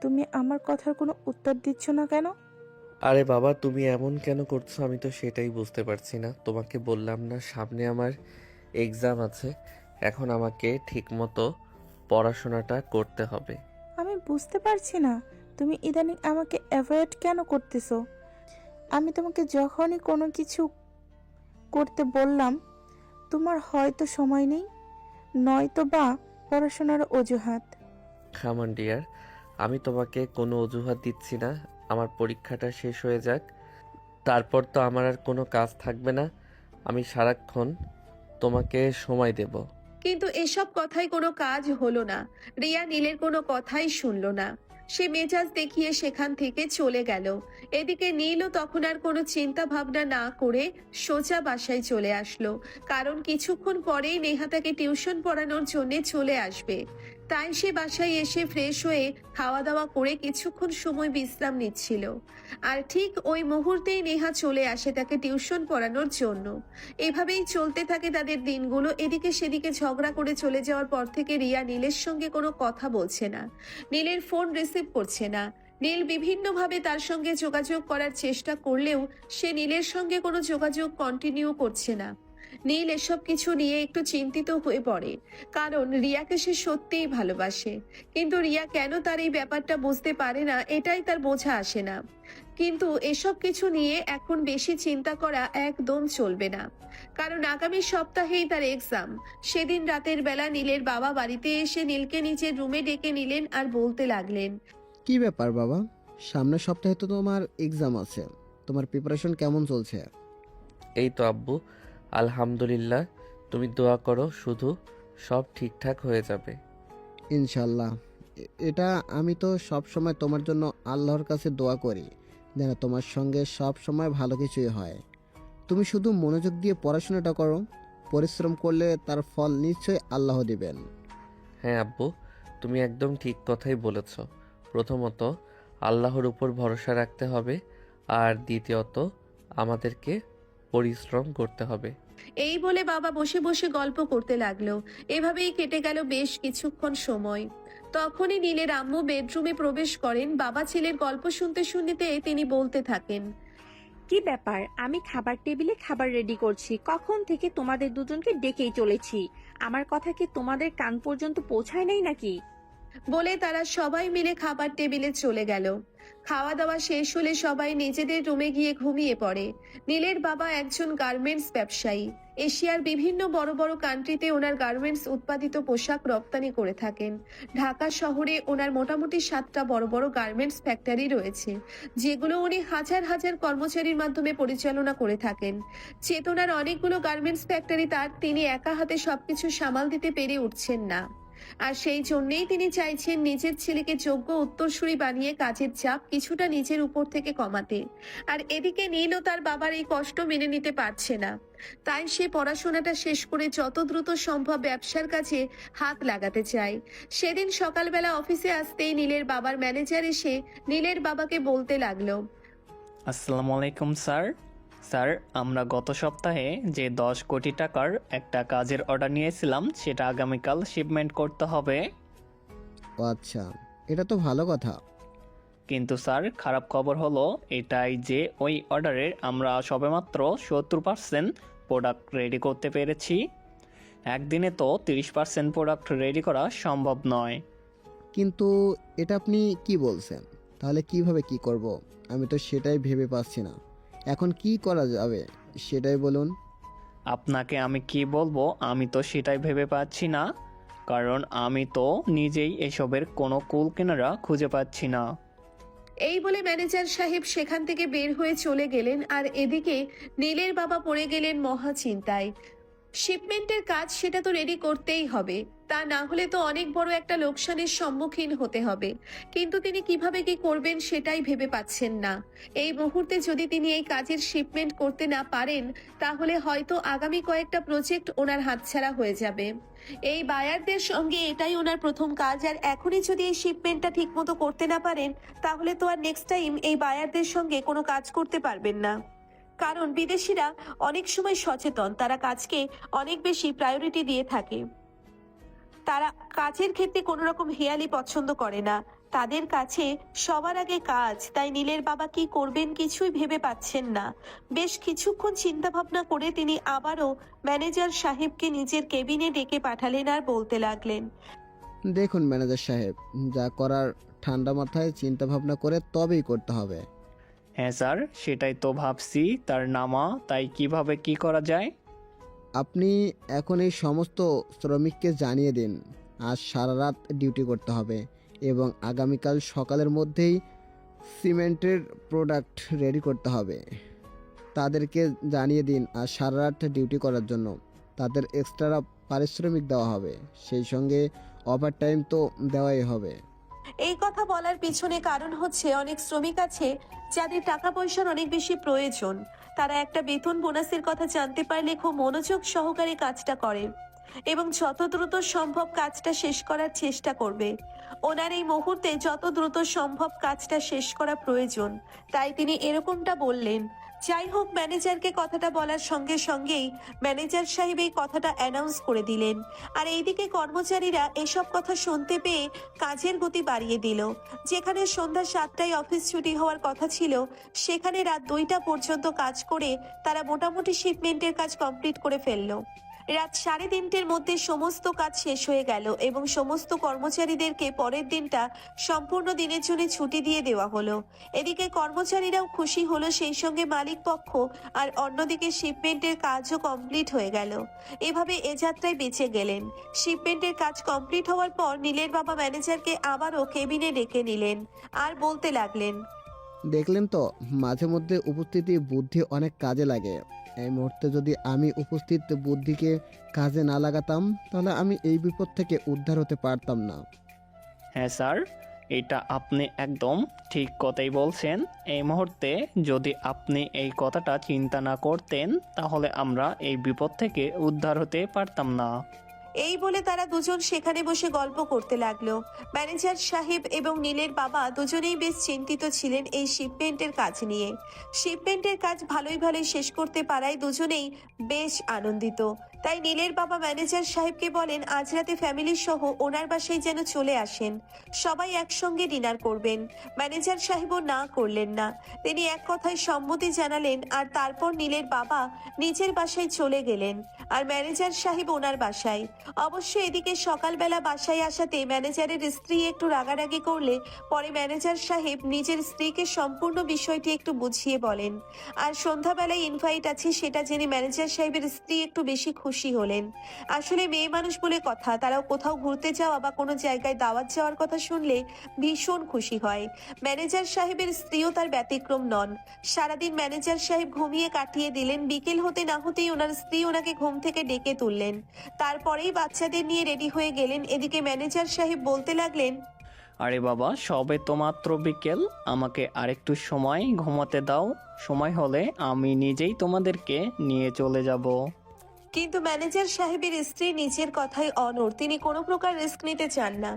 Speaker 6: তুমি আমার কথার কোনো উত্তর দিচ্ছ না কেন?
Speaker 3: আরে বাবা, তুমি এমন কেন করছো আমি তো সেটাই বুঝতে পারছি না। তোমাকে বললাম না সামনে আমার এক্সাম আছে, এখন আমাকে ঠিকমতো পড়াশোনাটা করতে হবে।
Speaker 6: আমি বুঝতে পারছি না তুমি ইদানিং আমাকে অ্যাভয়েড কেন করতেছো। আমি তোমাকে যখনই কোনো কিছু করতে বললাম তোমার হয়তো সময় নেই, নয়তো বা পড়াশোনার অজুহাত।
Speaker 3: খামন ডিয়ার, আমি তোমাকে কোনো অজুহাত দিচ্ছি না। আমার পরীক্ষাটা শেষ হয়ে যাক, তারপর তো আমার আর কোনো কাজ থাকবে না। আমি সারাক্ষণ তোমাকে সময় দেব।
Speaker 2: কিন্তু এসব কথাই কোনো কাজ হলো না। রিয়া নীলের কোনো কথাই শুনলো না, সে মেজাজ দেখিয়ে সেখান থেকে চলে গেল। এদিকে নীলও তখন আর কোনো চিন্তা ভাবনা না করে সোজা বাসায় চলে আসলো, কারণ কিছুক্ষণ পরেই নেহা তাকে টিউশন পড়ানোর জন্য চলে আসবে। তাই সে বাসায় এসে ফ্রেশ হয়ে খাওয়া দাওয়া করে কিছুক্ষণ সময় বিশ্রাম নিচ্ছিল। আর ঠিক ওই মুহূর্তেই নেহা চলে আসে তাকে টিউশন পড়ানোর জন্য। এভাবেই চলতে থাকে তাদের দিনগুলো। এদিকে সেদিকে ঝগড়া করে চলে যাওয়ার পর থেকে রিয়া নীলের সঙ্গে কোনো কথা বলছে না, নীলের ফোন রিসিভ করছে না। নীল বিভিন্নভাবে তার সঙ্গে যোগাযোগ করার চেষ্টা করলেও সে নীলের সঙ্গে কোনো যোগাযোগ কন্টিনিউ করছে না। নীল এসব কিছু নিয়ে একটু চিন্তিত হয়ে পড়ে, কারণ রিয়াকে সে সত্যিই ভালোবাসে। কিন্তু রিয়া কেন তার এই ব্যাপারটা বুঝতে পারে না, এটাই তার বোঝা আসে না। কিন্তু এসব কিছু নিয়ে এখন বেশি চিন্তা করা একদম চলবে না, কারণ আগামী সপ্তাহেই তার এক্সাম। সেদিন রাতের বেলা নীলের বাবা বাড়িতে এসে নীলকে নিজের রুমে ডেকে নিলেন আর বলতে লাগলেন,
Speaker 7: কি ব্যাপার বাবা, সামনের সপ্তাহে তো তোমার এক্সাম আছে, তোমার প্রিপারেশন কেমন চলছে?
Speaker 3: এই তো আব্বু, আলহামদুলিল্লাহ। তুমি দোয়া করো শুধু, সব ঠিকঠাক হয়ে যাবে।
Speaker 7: ইনশাল্লাহ। এটা আমি তো সব সময় তোমার জন্য আল্লাহর কাছে দোয়া করি যেন তোমার সঙ্গে সব সময় ভালো কিছুই হয়। তুমি শুধু মনোযোগ দিয়ে পড়াশোনাটা করো, পরিশ্রম করলে তার ফল নিশ্চয়ই আল্লাহ দিবেন।
Speaker 3: হ্যাঁ আব্বু, তুমি একদম ঠিক কথাই বলেছ। প্রথমত আল্লাহর উপর ভরসা রাখতে হবে, আর দ্বিতীয়ত আমাদেরকে পরিশ্রম করতে হবে।
Speaker 2: এই বলে বাবা বসে বসে গল্প করতে লাগলো। এভাবেই কেটে গেল বেশ কিছুক্ষণ সময়। তখনই নীলের আম্মু বেডরুমে প্রবেশ করেন। বাবা ছেলের গল্প শুনতে শুনতে তিনি বলতে থাকেন,
Speaker 4: কি ব্যাপার, আমি খাবার টেবিলে খাবার রেডি করছি, কখন থেকে তোমাদের দুজনকে ডেকেই চলেছি, আমার কথা কি তোমাদের কান পর্যন্ত পৌঁছায় নাই নাকি?
Speaker 2: বলে তারা সবাই মিলে খাবার টেবিলে চলে গেল। খাওয়া দাওয়া শেষ হলে সবাই নিজেদের রুমে গিয়ে ঘুমিয়ে পড়ে। নীলের বাবা একজন গার্মেন্টস ব্যবসায়ী। এশিয়ার বিভিন্ন বড় বড় কান্ট্রিতে ওনার গার্মেন্টস উৎপাদিত পোশাক রপ্তানি করে থাকেন। ঢাকা শহরে ওনার মোটামুটি 7টা বড় বড় গার্মেন্টস ফ্যাক্টরি রয়েছে, যেগুলো উনি হাজার হাজার কর্মচারীর মাধ্যমে পরিচালনা করে থাকেন। চেতনার অনেকগুলো গার্মেন্টস ফ্যাক্টরি তার, তিনি একা হাতে সবকিছু সামাল দিতে পেরে উঠছেন না। আর সেই জন্যেই তিনি চাইছেন নিজের ছেলেকে যোগ্য উত্তরসূরি বানিয়ে কাজের চাপ কিছুটা নিজের উপর থেকে কমাতে। আর এদিকে নীলও তার বাবার এই কষ্ট মেনে নিতে পারছে না। তাই সে পড়াশোনাটা শেষ করে যত দ্রুত সম্ভব ব্যবসার কাছে হাত লাগাতে চায়। সেদিন সকালবেলা অফিসে আসতেই নীলের বাবার ম্যানেজার এসে নীলের বাবাকে বলতে লাগলো,
Speaker 8: আসসালামু আলাইকুম স্যার। স্যার, আমরা গত সপ্তাহে যে 10 কোটি টাকার একটা কাজের অর্ডার নিয়েছিলাম সেটা আগামীকাল শিপমেন্ট করতে হবে।
Speaker 7: ও আচ্ছা, এটা তো ভালো কথা।
Speaker 8: কিন্তু স্যার, খারাপ খবর হলো এটাই যে ওই অর্ডারের আমরা সবেমাত্র 70% প্রোডাক্ট রেডি করতে পেরেছি। একদিনে তো 30% প্রোডাক্ট রেডি করা সম্ভব নয়।
Speaker 7: কিন্তু এটা আপনি কি বলছেন? তাহলে কিভাবে কি করব? আমি তো সেটাই ভেবে পাচ্ছি না। এখন কি করা যাবে সেটাই বলুন।
Speaker 8: আপনাকে আমি কি বলবো, আমি তো সেটাই ভেবে পাচ্ছি না, কারণ আমি তো নিজেই এসবের কোনো কুল কিনারা খুঁজে পাচ্ছি না।
Speaker 2: এই বলে ম্যানেজার সাহেব সেখান থেকে বের হয়ে চলে গেলেন। আর এদিকে নীলের বাবা পড়ে গেলেন মহা চিন্তায়। শিপমেন্টের কাজ সেটা তো রেডি করতেই হবে, তা না হলে তো অনেক বড় একটা লোকসানের সম্মুখীন হতে হবে। কিন্তু তিনি কিভাবে কি করবেন সেটাই ভেবে পাচ্ছেন না। এই মুহূর্তে যদি তিনি এই কাজের শিপমেন্ট করতে না পারেন, তাহলে হয়তো আগামী কয়েকটা প্রজেক্ট ওনার হাতছাড়া হয়ে যাবে। এই বায়ারদের সঙ্গে এটাই ওনার প্রথম কাজ, আর এখনই যদি এই শিপমেন্টটা ঠিক মতো করতে না পারেন, তাহলে তো আর নেক্সট টাইম এই বায়ারদের সঙ্গে কোনো কাজ করতে পারবেন না। কারণ বিদেশিরা অনেক সময় সচেতন, তারা কাজকে অনেক বেশি প্রায়োরিটি দিয়ে থাকে। তারা কাজের ক্ষেত্রে কোনো রকম হেয়ালি পছন্দ করে না, তাদের কাছে সবার আগে কাজ। তাই নীলের বাবা কি করবেন কিছুই ভেবে পাচ্ছেন না। বেশ কিছুক্ষণ চিন্তা ভাবনা করে তিনি আবারও ম্যানেজার সাহেবকে নিজের কেবিনে ডেকে পাঠালেন আর বলতে লাগলেন,
Speaker 7: দেখুন ম্যানেজার সাহেব, যা করার ঠান্ডা মাথায় চিন্তা ভাবনা করে তবেই করতে হবে।
Speaker 8: হ্যাঁ স্যার, সেটাই তো ভাবছি, তার নামা, তাই কিভাবে কি করা যায়।
Speaker 7: আপনি এখন এই সমস্ত শ্রমিককে জানিয়ে দিন আজ সারা রাত ডিউটি করতে হবে এবং আগামীকাল সকালের মধ্যেই সিমেন্টের প্রোডাক্ট রেডি করতে হবে। তাদেরকে জানিয়ে দিন আজ সারা রাত ডিউটি করার জন্য তাদের এক্সট্রা পারিশ্রমিক দেওয়া হবে, সেই সঙ্গে ওভারটাইম তো দেওয়াই হবে।
Speaker 2: এই কথা বলার পিছনে কারণ হচ্ছে অনেক শ্রমিক আছে যাদের টাকা পয়সার অনেক বেশি প্রয়োজন। তারা একটা বেতন বোনাসের কথা জানতে পারলে খুব মনোযোগ সহকারে কাজটা করে এবং যত দ্রুত সম্ভব কাজটা শেষ করার চেষ্টা করবে। ওনার এই মুহূর্তে যত দ্রুত সম্ভব কাজটা শেষ করা প্রয়োজন, তাই তিনি এরকমটা বললেন। যাই হোক, ম্যানেজারকে কথাটা বলার সঙ্গে সঙ্গেই ম্যানেজার সাহেব এই কথাটা অ্যানাউন্স করে দিলেন। আর এইদিকে কর্মচারীরা এসব কথা শুনতে পেয়ে কাজের গতি বাড়িয়ে দিল। যেখানে সন্ধ্যা 7টায় অফিস ছুটি হওয়ার কথা ছিল, সেখানে রাত 2টা পর্যন্ত কাজ করে তারা মোটামুটি শিপমেন্টের কাজ কমপ্লিট করে ফেললো। রাত 3:30-র মধ্যে সমস্ত কাজ শেষ হয়ে গেল এবং সমস্ত কর্মচারীদেরকে পরের দিনটা সম্পূর্ণ দিনের জন্য ছুটি দিয়ে দেওয়া হলো। এদিকে কর্মচারীরাও খুশি হলো, সেই সঙ্গে মালিক পক্ষ, আর অন্যদিকে শিপমেন্টের কাজও কমপ্লিট হয়ে গেল। এভাবে এ যাত্রায় বেঁচে গেলেন। শিপমেন্টের কাজ কমপ্লিট হওয়ার পর নীলের বাবা ম্যানেজারকে আবারও কেবিনে ডেকে নিলেন আর বলতে লাগলেন,
Speaker 7: দেখলেন তো, মাঝে মধ্যে উপস্থিতি বুদ্ধি অনেক কাজে লাগে। এই মুহূর্তে যদি আমি উপস্থিত বুদ্ধিকে কাজে না লাগাতাম, তাহলে আমি এই বিপদ থেকে উদ্ধার হতে পারতাম না।
Speaker 8: হ্যাঁ স্যার, এটা আপনি একদম ঠিক কথাই বলছেন। এই মুহূর্তে যদি আপনি এই কথাটা চিন্তা না করতেন, তাহলে আমরা এই বিপদ থেকে উদ্ধার হতে পারতাম না।
Speaker 2: এই বলে তারা দুজন সেখানে বসে গল্প করতে লাগলো। ম্যানেজার সাহেব এবং নীলের বাবা দুজনেই বেশ চিন্তিত ছিলেন এই শিপমেন্টের কাজ নিয়ে। শিপমেন্টের কাজ ভালোই শেষ করতে পারায় দুজনেই বেশ আনন্দিত। তাই নীলের বাবা ম্যানেজার সাহেবকে বলেন আজ রাতে ফ্যামিলি সহ ওনার বাসায় যেন চলে আসেন, সবাই একসঙ্গে ডিনার করবেন। ম্যানেজার সাহেবও না করলেন না, তিনি এক কথায় সম্মতি জানালেন। আর তারপর নীলের বাবা নিজের বাসায় চলে গেলেন আর ম্যানেজার সাহেব ওনার বাসায়। অবশ্য এদিকে সকালবেলা বাসায় আসাতে ম্যানেজারের স্ত্রী একটু রাগারাগি করলে পরে ম্যানেজার সাহেব নিজের স্ত্রীকে সম্পূর্ণ বিষয়টি একটু বুঝিয়ে বলেন। আর সন্ধ্যাবেলায় ইনভাইট আছে সেটা জেনে ম্যানেজার সাহেবের স্ত্রী একটু বেশি খুশি হলেন। আসলে মেয়ে মানুষ বলে কথা, তারাও কোথাও ঘুরতে যাওয়া বা কোনো জায়গায় দাওয়াত যাওয়ার কথা শুনলে ভীষণ খুশি হয়। ম্যানেজার সাহেবের স্ত্রীও তার ব্যতিক্রম নন। সারাদিন ম্যানেজার সাহেব ঘুমিয়ে কাটিয়ে দিলেন। বিকেল হতে না হতেই ওনার স্ত্রী ওনাকে ঘুম থেকে ডেকে তুললেন। তারপরেই বাচ্চাদের নিয়ে রেডি হয়ে গেলেন। এদিকে ম্যানেজার সাহেব বলতে লাগলেন,
Speaker 8: আরে বাবা, সবে তো মাত্র বিকেল, আমাকে আরেকটু সময় ঘুমাতে দাও। সময় হলে আমি নিজেই তোমাদেরকে নিয়ে চলে যাব।
Speaker 2: কিন্তু ম্যানেজার সাহেবের স্ত্রী নিজের কথাই অনড়। তিনি কোনো প্রকার রিস্ক নিতে চান না।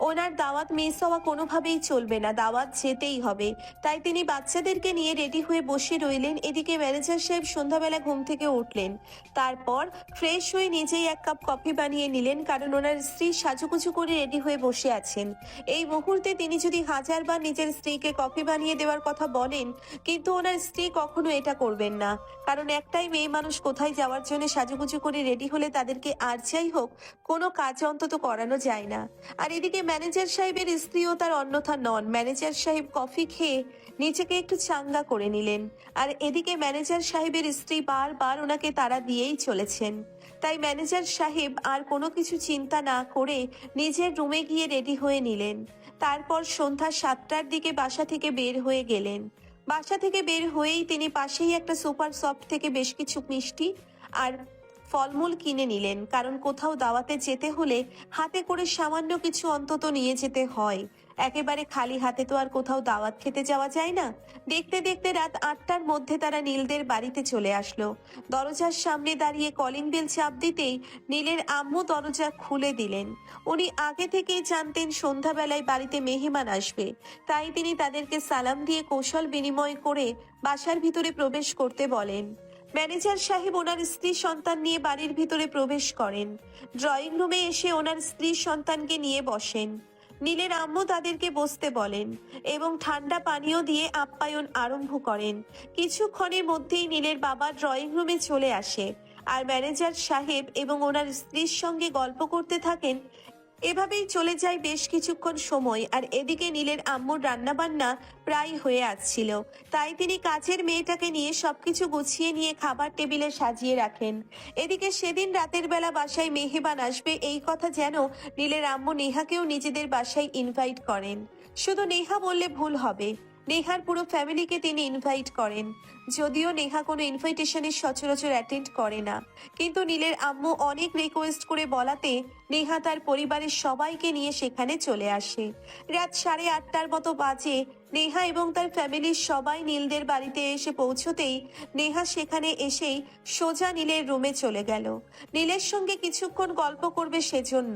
Speaker 2: ওনার দাওয়াত মিস হওয়া কোনোভাবেই চলবে না, দাওয়াত যেতেই হবে। তাই তিনি বাচ্চাদেরকে নিয়ে রেডি হয়ে বসে রইলেন। এদিকে ম্যানেজার সাহেব সন্ধ্যাবেলা ঘুম থেকে উঠলেন। তারপর ফ্রেশ হয়ে নিজেই এক কাপ কফি বানিয়ে নিলেন, কারণ ওনার স্ত্রী সাজুগুজু করে রেডি হয়ে বসে আছেন। এই মুহূর্তে তিনি যদি হাজারবার নিজের স্ত্রীকে কফি বানিয়ে দেওয়ার কথা বলেন, কিন্তু ওনার স্ত্রী কখনো এটা করবেন না। কারণ একটাই মেয়ে মানুষ কোথায় যাওয়ার জন্য সাজুগুজু করে রেডি হলে তাদেরকে আর যাই হোক কোনো কাজ অন্তত করানো যায় না। আর এদিকে ম্যানেজার সাহেবের স্ত্রীও তার অন্যথা নন। ম্যানেজার সাহেব কফি খেয়ে নিজেকে একটু চাঙ্গা করে নিলেন। আর এদিকে ম্যানেজার সাহেবের স্ত্রী বারবার ওনাকে তাড়া দিয়েই চলেছেন। তাই ম্যানেজার সাহেব আর কোনো কিছু চিন্তা না করে নিজের রুমে গিয়ে রেডি হয়ে নিলেন। তারপর সন্ধ্যা 7টার দিকে বাসা থেকে বের হয়ে গেলেন। বাসা থেকে বের হয়েই তিনি পাশেই একটা সুপার শপ থেকে বেশ কিছু মিষ্টি আর ফলমূল কিনে নিলেন, কারণ কোথাও দাওয়াতে যেতে হলে হাতে করে সামান্য কিছু অন্তত নিয়ে যেতে হয়। একেবারে খালি হাতে তো আর কোথাও দাওয়াত খেতে যাওয়া যায় না। দেখতে দেখতে রাত 8টার মধ্যে তারা নীলদের বাড়িতে চলে আসলো। দরজার সামনে দাঁড়িয়ে কলিং বেল চাপ দিতেই নীলের আম্মু দরজা খুলে দিলেন। উনি আগে থেকেই জানতেন সন্ধ্যাবেলায় বাড়িতে মেহমান আসবে, তাই তিনি তাদেরকে সালাম দিয়ে কৌশল বিনিময় করে বাসার ভিতরে প্রবেশ করতে বলেন। ম্যানেজার সাহেব ওনার স্ত্রী সন্তান নিয়ে বাড়ির ভিতরে প্রবেশ করেন। ড্রয়িং রুমে এসে ওনার স্ত্রী সন্তানকে নিয়ে বসেন। নীলের আম্মু তাদেরকে বসতে বলেন এবং ঠান্ডা পানীয় দিয়ে আপ্যায়ন আরম্ভ করেন। কিছুক্ষণের মধ্যেই নীলের বাবা ড্রয়িং রুমে চলে আসে আর ম্যানেজার সাহেব এবং ওনার স্ত্রীর সঙ্গে গল্প করতে থাকেন। এভাবেই চলে যায় বেশ কিছুক্ষণ সময়। আর এদিকে নীলের আম্মুর রান্নাবান্না প্রায় হয়ে আসছিল, তাই তিনি কাজের মেয়েটাকে নিয়ে সবকিছু গুছিয়ে নিয়ে খাবার টেবিলে সাজিয়ে রাখেন। এদিকে সেদিন রাতের বেলা বাসায় মেহমান আসবে এই কথা যেন নীলের আম্মু নেহাকেও নিজেদের বাসায় ইনভাইট করেন। শুধু নেহা বললে ভুল হবে, নেহার পুরো ফ্যামিলিকে তিনি ইনভাইট করেন। যদিও নেহা কোনো ইনভাইটেশনে সচরাচর অ্যাটেন্ড করে না, কিন্তু নীলের আম্মু অনেক রিকোয়েস্ট করে বলাতে নেহা তার পরিবারের সবাইকে নিয়ে সেখানে চলে আসে। রাত 8:30টার মতো বাজে। নেহা এবং তার ফ্যামিলির সবাই নীলদের বাড়িতে এসে পৌঁছতেই নেহা সেখানে এসেই সোজা নীলের রুমে চলে গেল। নীলের সঙ্গে কিছুক্ষণ গল্প করবে সেজন্য,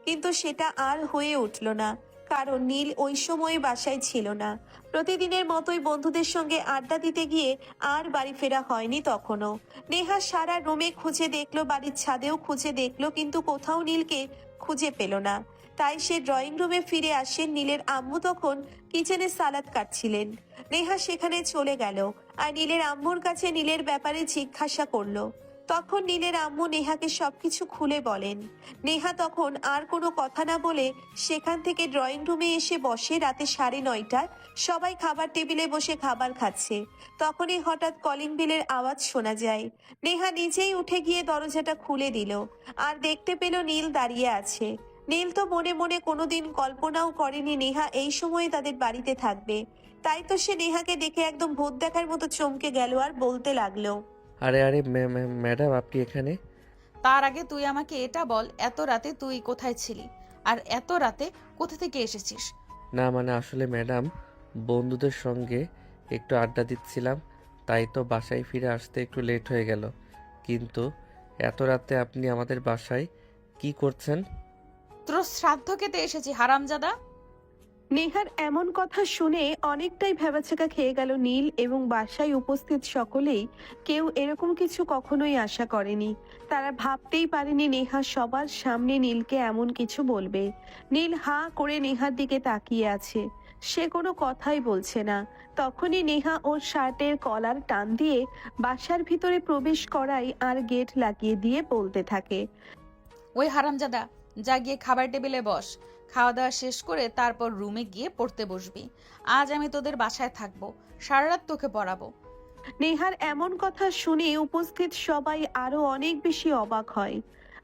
Speaker 2: কিন্তু সেটা আর হয়ে উঠল না, কারণ নীল ওই সময় বাসায় ছিল না। প্রতিদিনের মতোই বন্ধুদের সঙ্গে আড্ডা দিতে গিয়ে আর বাড়ি ফেরা হয়নি তখনও। নেহা সারা রুমে খুঁজে দেখলো, বাড়ির ছাদেও খুঁজে দেখলো, কিন্তু কোথাও নীলকে খুঁজে পেল না। তাই সে ড্রয়িং রুমে ফিরে আসেন। নীলের আম্মু তখন কিচেনে সালাদ কাটছিলেন। নেহা সেখানে চলে গেল আর নীলের আম্মুর কাছে নীলের ব্যাপারে জিজ্ঞাসা করলো। তখন নীলের আম্মু নেহাকে সবকিছু খুলে বলেন। নেহা তখন আর কোনো কথা না বলে সেখান থেকে ড্রয়িং রুমে এসে বসে। রাতে 9:30টায় সবাই খাবার টেবিলে বসে খাবার খাচ্ছে। তখনই হঠাৎ কলিং বেলের আওয়াজ শোনা যায়। নেহা নিজেই উঠে গিয়ে দরজাটা খুলে দিল আর দেখতে পেল নীল দাঁড়িয়ে আছে। নীল তো মনে মনে কোনোদিন কল্পনাও করেনি নেহা এই সময়ে তাদের বাড়িতে থাকবে। তাই তো সে নেহাকে দেখে একদম ভূত দেখার মতো চমকে গেল আর বলতে লাগলো,
Speaker 3: আরে আরে ম্যাডাম, আপনি এখানে?
Speaker 1: তার আগে তুই আমাকে এটা বল, এত রাতে তুই কোথায় ছিলি? আর এত রাতে কোথা থেকে এসেছিস?
Speaker 3: না মানে আসলে ম্যাডাম, বন্ধুদের সঙ্গে একটু আড্ডা দিচ্ছিলাম, তাই তো বাসায় ফিরে আসতে একটু লেট হয়ে গেল। কিন্তু এত রাতে আপনি আমাদের বাসায় কি করছেন?
Speaker 1: তোর শ্রাদ্ধ খেতে এসেছি হারামজাদা।
Speaker 2: নেহার এমন কথা শুনে অনেকটাই ভ্যাবাচ্যাকা খেয়ে গেল নীল এবং বাসায় উপস্থিত সকলেই। কেউ এরকম কিছু কখনোই আশা করেনি। তারা ভাবতেই পারেনি নেহা সবার সামনে নীলকে এমন কিছু বলবে। নীল হাঁ করে নেহার দিকে তাকিয়ে আছে, সে কোনো কথাই বলছে না। তখনই নেহা ওর শার্টের কলার টান দিয়ে বাসার ভিতরে প্রবেশ করাই আর গেট লাগিয়ে দিয়ে বলতে থাকে,
Speaker 1: ওই হারামজাদা, যা গিয়ে খাবার টেবিলে বস। খাওয়া দাওয়া শেষ করে তারপর রুমে গিয়ে পড়তে বসবি। আজ আমি তোদের বাসায় থাকবো, সারা রাত তোকে পড়াবো।
Speaker 2: নেহার এমন কথা শুনে উপস্থিত সবাই আরো অনেক বেশি অবাক হয়।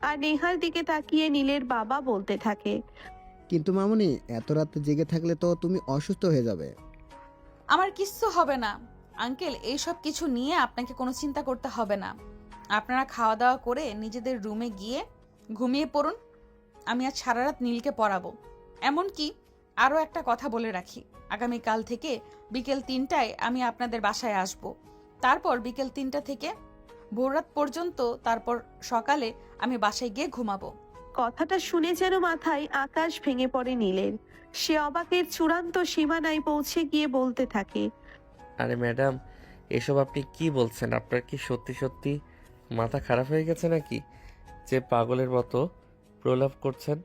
Speaker 2: আর নেহার দিকে তাকিয়ে নীলের বাবা বলতে থাকে,
Speaker 7: কিন্তু মামুনি, এত রাতে জেগে থাকলে তো তুমি অসুস্থ হয়ে যাবে।
Speaker 1: আমার কিচ্ছু হবে না আঙ্কেল, এইসব কিছু নিয়ে আপনাকে কোনো চিন্তা করতে হবে না। আপনারা খাওয়া দাওয়া করে নিজেদের রুমে গিয়ে ঘুমিয়ে পড়ুন। আমি আজ সারা রাত নীলকে পড়াবো। এমনকি আরও একটা কথা বলে রাখি, আগামীকাল থেকে বিকেল 3টায় আমি আপনাদের বাসায় আসব। তারপর বিকেল 3টা থেকে ভোররাত পর্যন্ত, তারপর সকালে আমি বাসায় গিয়ে ঘুমাবো।
Speaker 2: কথাটা শুনে যেন মাথায় আকাশ ভেঙে পড়ে নীলের। সে অবাকের চূড়ান্ত সীমানায় পৌঁছে গিয়ে বলতে থাকে,
Speaker 3: আরে ম্যাডাম, এসব আপনি কি বলছেন? আপনার কি সত্যি সত্যি মাথা খারাপ হয়ে গেছে নাকি যে পাগলের মতো প্রলাপ করছেন?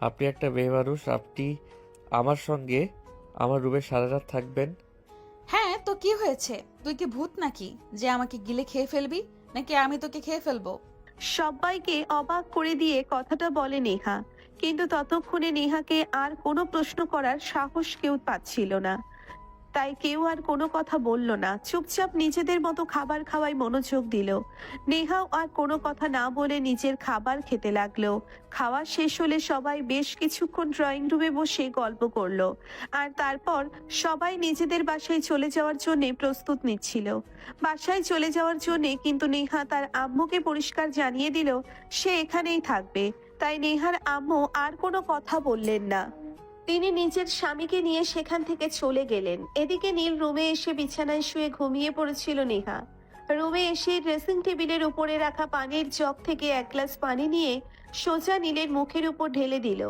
Speaker 3: আপনি একটা মেয়ে মানুষ, আপনি আমার সঙ্গে আমার রুমে সারা রাত থাকবেন?
Speaker 1: হ্যাঁ তো কি হয়েছে? তুই কি ভূত নাকি যে আমাকে গিলে খেয়ে ফেলবি, নাকি আমি তোকে খেয়ে ফেলবো?
Speaker 2: সবাইকে অবাক করে দিয়ে কথাটা বলে নেহা। কিন্তু ততক্ষণে নেহাকে আর কোনো প্রশ্ন করার সাহস কেউ পাচ্ছিল না। তাই কেউ আর কোনো কথা বলল না, চুপচাপ নিজেদের মতো খাবার খাওয়ায় মনোযোগ দিল। নেহাও আর কোনো কথা না বলে নিজের খাবার খেতে লাগলো। খাওয়া শেষ হলে সবাই বেশ কিছুক্ষণ ড্রয়িং রুমে বসে গল্প করলো। আর তারপর সবাই নিজেদের বাসায় চলে যাওয়ার জন্য প্রস্তুত নিচ্ছিল। বাসায় চলে যাওয়ার জন্যে কিন্তু নেহা তার আম্মুকে পরিষ্কার জানিয়ে দিল সে এখানেই থাকবে। তাই নেহার আম্মু আর কোনো কথা বললেন না। তিনি নিজের স্বামীকে নিয়ে সেখান থেকে চলে গেলেন। এদিকে নীল রুমে এসে বিছানায় শুয়ে ঘুমিয়ে পড়েছিল নেহা। রুমে এসে ড্রেসিং টেবিলের উপরে রাখা পানির জগ থেকে এক গ্লাস পানি নিয়ে সোজা নীলের মুখের উপর ঢেলে দিল।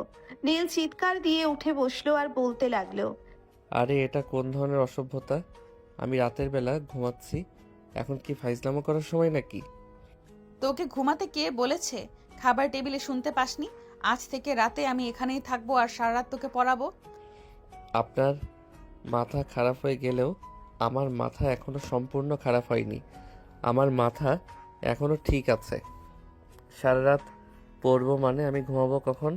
Speaker 2: নীল চিৎকার দিয়ে উঠে বসলো আর বলতে লাগলো,
Speaker 3: আরে এটা কোন ধরনের অসভ্যতা? আমি রাতের বেলা ঘুমাচ্ছি, এখন কি ফাইজলামো করার সময় নাকি?
Speaker 1: তোকে ঘুমাতে কে বলেছে? খাবার টেবিলে শুনতে পাসনি? আজ থেকে রাতে আমি এখানেই থাকবো আর সারা রাত তোকে পড়াবো।
Speaker 3: আপনার মাথা খারাপ হয়ে গেলেও আমার মাথা এখনো সম্পূর্ণ খারাপ হয়নি। আমার মাথা এখনো ঠিক আছে। সারা রাত পড়বো মানে আমি ঘুমাবো কখন?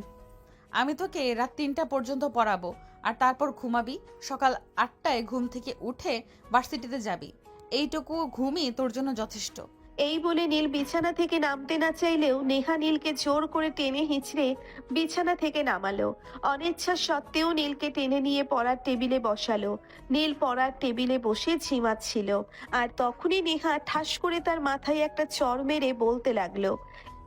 Speaker 1: আমি তোকে রাত 3টা পর্যন্ত পড়াবো আর তারপর ঘুমাবি। সকাল 8টায় ঘুম থেকে উঠে ভার্সিটিতে যাবি। এইটুকু ঘুমই তোর জন্য যথেষ্ট।
Speaker 2: এই বলে নীল বিছানা থেকে নামতে না চাইলেও নেহা নীলকে জোর করে টেনে হিঁচড়ে বিছানা থেকে নামালো। অনিচ্ছা সত্ত্বেও নীলকে টেনে নিয়ে পড়ার টেবিলে বসালো। নীল পড়ার টেবিলে বসে ঝিমাচ্ছিল। আর তখনই নেহা ঠাস করে তার মাথায় একটা চড় মেরে বলতে লাগলো,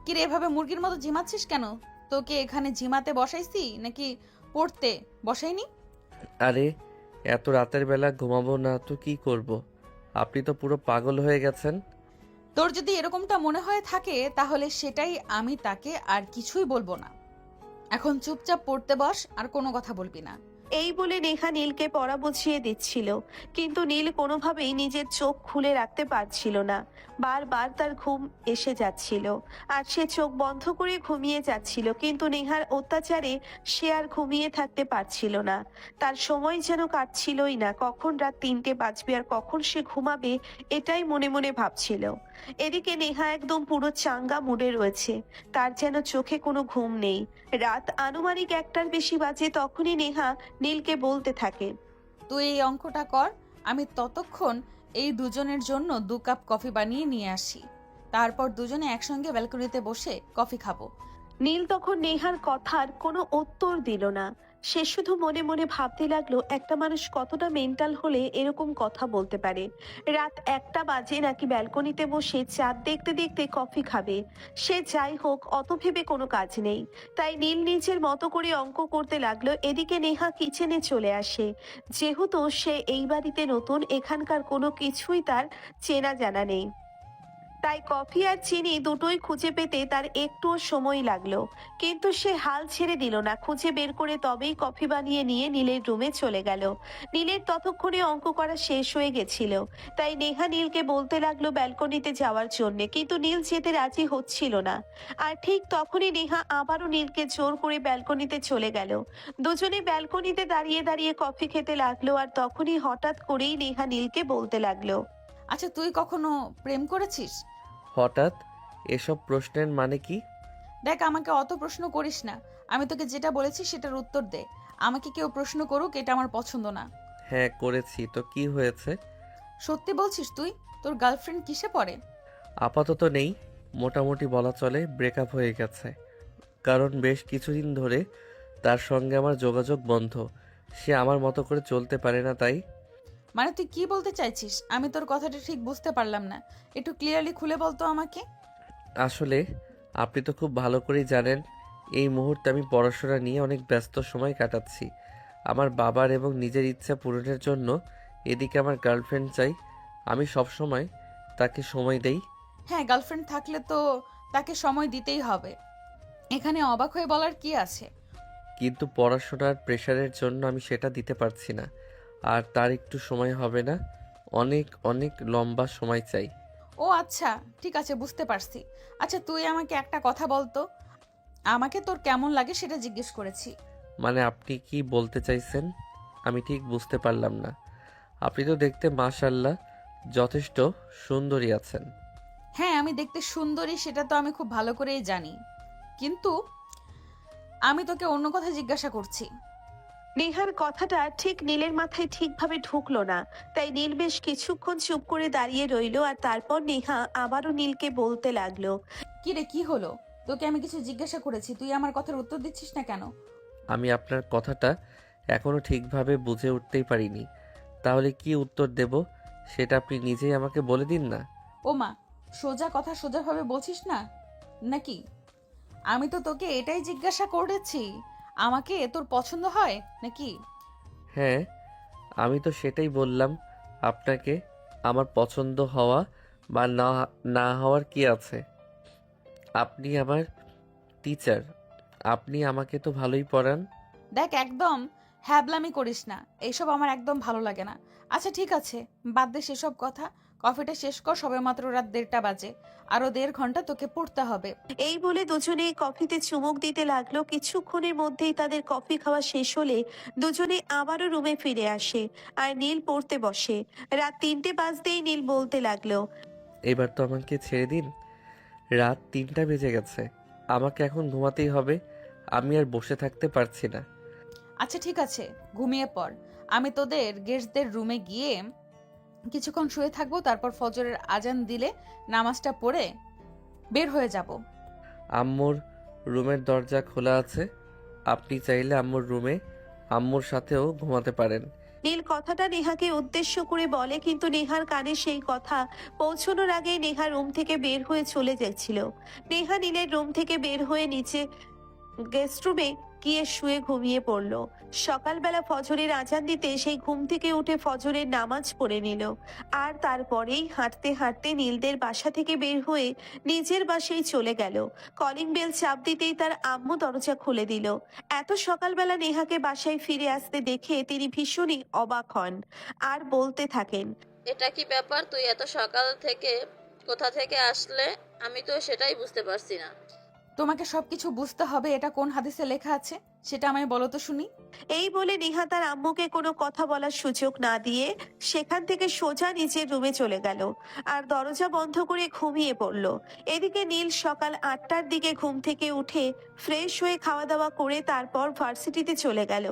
Speaker 1: কিরে এভাবে মুরগির মতো ঝিমাচ্ছিস কেন? তোকে এখানে ঝিমাতে বসাইছি নাকি পড়তে বসাইনি?
Speaker 3: আরে এত রাতের বেলা ঘুমাবো না তো কি করব? আপনি তো পুরো পাগল হয়ে গেছেন।
Speaker 1: তোর যদি এরকমটা মনে হয়ে থাকে তাহলে সেটাই, আমি তাকে আর কিছুই বলবো না। এখন চুপচাপ পড়তে বস আর কোনো কথা বলবি না।
Speaker 2: এই বলে নেহা নীলকে পড়া বুঝিয়ে দিচ্ছিল, কিন্তু নীল কোনোভাবেই নিজের চোখ খুলে রাখতে পারছিল না। বারবার তার ঘুম এসে যাচ্ছিল আর সে চোখ বন্ধ করে ঘুমিয়ে যাচ্ছিল, কিন্তু নেহার অত্যাচারে সে আর ঘুমিয়ে থাকতে পারছিল না। তার সময় যেন কাটছিলই না, কখন রাত 3টে বাজবে আর কখন সে ঘুমাবে এটাই মনে মনে ভাবছিল। এদিকে নেহা একদম পুরো চাঙ্গা মুডে রয়েছে, তার যেন চোখে কোনো ঘুম নেই। রাত আনুমানিক 1টার বেশি বাজে, তখনই নেহা নীলকে বলতে থাকে,
Speaker 1: তুই এই অঙ্কটা কর, আমি ততক্ষণ এই দুজনের জন্য 2 কাপ কফি বানিয়ে নিয়ে আসি, তারপর দুজনে একসঙ্গে ব্যালকনিতে বসে কফি খাবো।
Speaker 2: নীল তখন নেহার কথার কোনো উত্তর দিল না। সে শুধু মনে মনে ভাবতে লাগলো একটা মানুষ কতটা মেন্টাল হলে এরকম কথা বলতে পারে। রাত 1টা বাজে নাকি ব্যালকনিতে বসে চাঁদ দেখতে দেখতে কফি খাবে। সে যাই হোক, অত ভেবে কোনো কাজ নেই। তাই নীল নিজের মতো করে অঙ্ক করতে লাগলো। এদিকে নেহা কিচেনে চলে আসে। যেহেতু সে এই বাড়িতে নতুন, এখানকার কোনো কিছুই তার চেনা জানা নেই, তাই কফি আর চিনি দুটোই খুঁজে পেতে তার একটুও সময় লাগলো। কিন্তু সে হাল ছেড়ে দিল না, খুঁজে বের করে তবেই কফি বানিয়ে নিয়ে নীলের রুমে চলে গেল। নীলের ততক্ষণে অঙ্ক করা শেষ হয়ে গেছিল, তাই নেহা নীলকে বলতে লাগলো ব্যালকনিতে যাওয়ার জন্য, কিন্তু নীল যেতে রাজি হচ্ছিল না। আর ঠিক তখনই নেহা আবারও নীলকে জোর করে ব্যালকনিতে চলে গেল। দুজনে ব্যালকনিতে দাঁড়িয়ে দাঁড়িয়ে কফি খেতে লাগলো। আর তখনই হঠাৎ করেই নেহা নীলকে বলতে লাগলো,
Speaker 1: আচ্ছা, তুই কখনো প্রেম করেছিস?
Speaker 3: হঠাৎ এসব প্রশ্নের মানে কি?
Speaker 1: দেখ, আমাকে অত প্রশ্ন করিস না, আমি তোকে যেটা বলেছি সেটার উত্তর দে। আমাকে কেউ প্রশ্ন করুক, এটা আমার পছন্দ না।
Speaker 3: হ্যাঁ করেছি, তো কি হয়েছে?
Speaker 1: সত্যি বলছিস তুই? তোর গার্লফ্রেন্ড কিসে পড়ে?
Speaker 3: আপাতত নেই, মোটামুটি বলা চলে ব্রেকআপ হয়ে গেছে। কারণ বেশ কিছুদিন ধরে তার সঙ্গে আমার যোগাযোগ বন্ধ। সে আমার মতো করে চলতে পারে না, তাই।
Speaker 1: মানে তুই কি বলতে চাইছিস? আমি তোর কথাটা ঠিক বুঝতে পারলাম না, একটু ক্লিয়ারলি খুলে বলতো আমাকে।
Speaker 3: আসলে আপনি তো খুব ভালো করেই জানেন এই মুহূর্তে আমি পড়াশোনা নিয়ে অনেক ব্যস্ত সময় কাটাচ্ছি। আমার বাবার এবং নিজের ইচ্ছা পূরণের জন্য এদিকে আমার গার্লফ্রেন্ড চাই। আমি সব সময় তাকে সময় দেই।
Speaker 1: হ্যাঁ, গার্লফ্রেন্ড থাকলে তো তাকে সময় দিতেই হবে, এখানে অবাক হয়ে বলার কি আছে?
Speaker 3: কিন্তু পড়াশোনার প্রেশারের জন্য আমি সেটা দিতে পারছি না। আর তার একটু সময় হবে না, অনেক অনেক লম্বা সময় চাই।
Speaker 1: ও আচ্ছা, ঠিক আছে, বুঝতে পারছি। আচ্ছা, তুই আমাকে একটা কথা বলতো, আমাকে তোর কেমন লাগে সেটা জিজ্ঞেস করেছি।
Speaker 3: মানে আপনি কি বলতে চাইছেন আমি ঠিক বুঝতে পারলাম না। আপনি তো দেখতে মাশাআল্লাহ যথেষ্ট সুন্দরী আছেন।
Speaker 1: হ্যাঁ, আমি দেখতে সুন্দরী সেটা তো আমি খুব ভালো করেই জানি, কিন্তু আমি তোকে অন্য কথা জিজ্ঞাসা করছি।
Speaker 2: নেহার কথাটা ঠিক নীলের মাথায় ঠিকভাবে ঢুকলো না, তাই নীল বেশ কিছুক্ষণ চুপ করে দাঁড়িয়ে রইলো। আর তারপর নেহা আবারও নীলকে বলতে লাগলো,
Speaker 1: কি রে, কি হলো? তোকে আমি কিছু জিজ্ঞাসা করেছি, তুই আমার কথার উত্তর দিচ্ছিস না কেন?
Speaker 3: আমি আপনার কথাটা এখনো ঠিকভাবে বুঝে উঠতেই পারিনি। তাহলে কি উত্তর দেব সেটা আপনি নিজেই আমাকে বলে দিন না।
Speaker 1: ও মা, সোজা কথা সোজাভাবে বলছিস না নাকি? আমি তো তোকে এটাই জিজ্ঞাসা করেছি, আমাকে তোর পছন্দ হয় নাকি?
Speaker 3: হ্যাঁ, আমি তো সেটাই বললাম আপনাকে। আমার পছন্দ হওয়া বা না না হওয়ার কি আছে? আপনি আমার টিচার, আপনি আমাকে তো ভালোই পড়ান।
Speaker 1: দেখ, একদম হ্যাবলামি করিস না, এইসব আমার একদম ভালো লাগে না। আচ্ছা ঠিক আছে, বাদ দে সেসব কথা, কফিটা শেষ কর, সবে মাত্র রাত 1:30 বাজে, আরো 1.5 ঘন্টা তোকে পড়তে হবে।
Speaker 2: এই বলে দুজনে কফিতে চুমুক দিতে লাগলো। কিছুক্ষণের মধ্যেই তাদের কফি খাওয়া শেষ হলে দুজনে আবারও রুমে ফিরে আসে আর নীল পড়তে বসে। রাত 3টে বাজতেই নীল বলতে লাগলো,
Speaker 3: এবার তো আমাকে ছেড়ে দিন, রাত 3টা বেজে গেছে, আমাকে এখন ঘুমাতেই হবে। আমি আর বসে থাকতে পারছি না।
Speaker 1: আচ্ছা ঠিক আছে, ঘুমিয়ে পড়, আমি তোদের গেস্টদের রুমে গিয়ে কিছুক্ষণ শুয়ে থাকবো, তারপর ফজরের আজান দিলে নামাজটা পড়ে বের হয়ে যাব।
Speaker 3: আম্মুর রুমের দরজা খোলা আছে, আপনি চাইলে আম্মুর রুমে আম্মুর সাথেও ঘুমাতে পারেন।
Speaker 2: নীল কথাটা নেহাকে উদ্দেশ্য করে বলে, কিন্তু নেহার কানে সেই কথা পৌঁছানোর আগেই নেহা রুম থেকে বের হয়ে চলে যাচ্ছিল। নেহা নীলের রুম থেকে বের হয়ে নিচে গেস্ট রুমে গিয়ে শুয়ে ঘুমিয়ে পড়ল। সকালবেলা ফজরের আজান দিতে সেই ঘুম থেকে উঠে ফজরের নামাজ পড়ে নিল। আর তারপরেই হাঁটতে হাঁটতে নীলদের বাসা থেকে বের হয়ে নিজের বাসায় চলে গেল। কলিং বেল চাপ দিতেই তার আম্মু দরজা খুলে দিল। এত সকালবেলা নেহাকে বাসায় ফিরে আসতে দেখে তিনি ভীষণই অবাক হন আর বলতে থাকেন,
Speaker 9: এটা কি ব্যাপার? তুই এত সকাল থেকে কোথা থেকে আসলে? আমি তো সেটাই বুঝতে পারছি না।
Speaker 1: তোমাকে সবকিছু বুঝতে হবে, এটা কোন হাদিসে লেখা আছে সেটা আমায় বলো তো শুনি।
Speaker 2: এই বলে নেহা তার আম্মুকে কোনো কথা বলার সুযোগ না দিয়ে সেখান থেকে সোজা নিচের রুমে চলে গেল আর দরজা বন্ধ করে ঘুমিয়ে পড়ল। এদিকে নীল সকাল 8টার দিকে ঘুম থেকে উঠে ফ্রেশ হয়ে খাওয়া দাওয়া করে তারপর ভার্সিটিতে চলে গেল।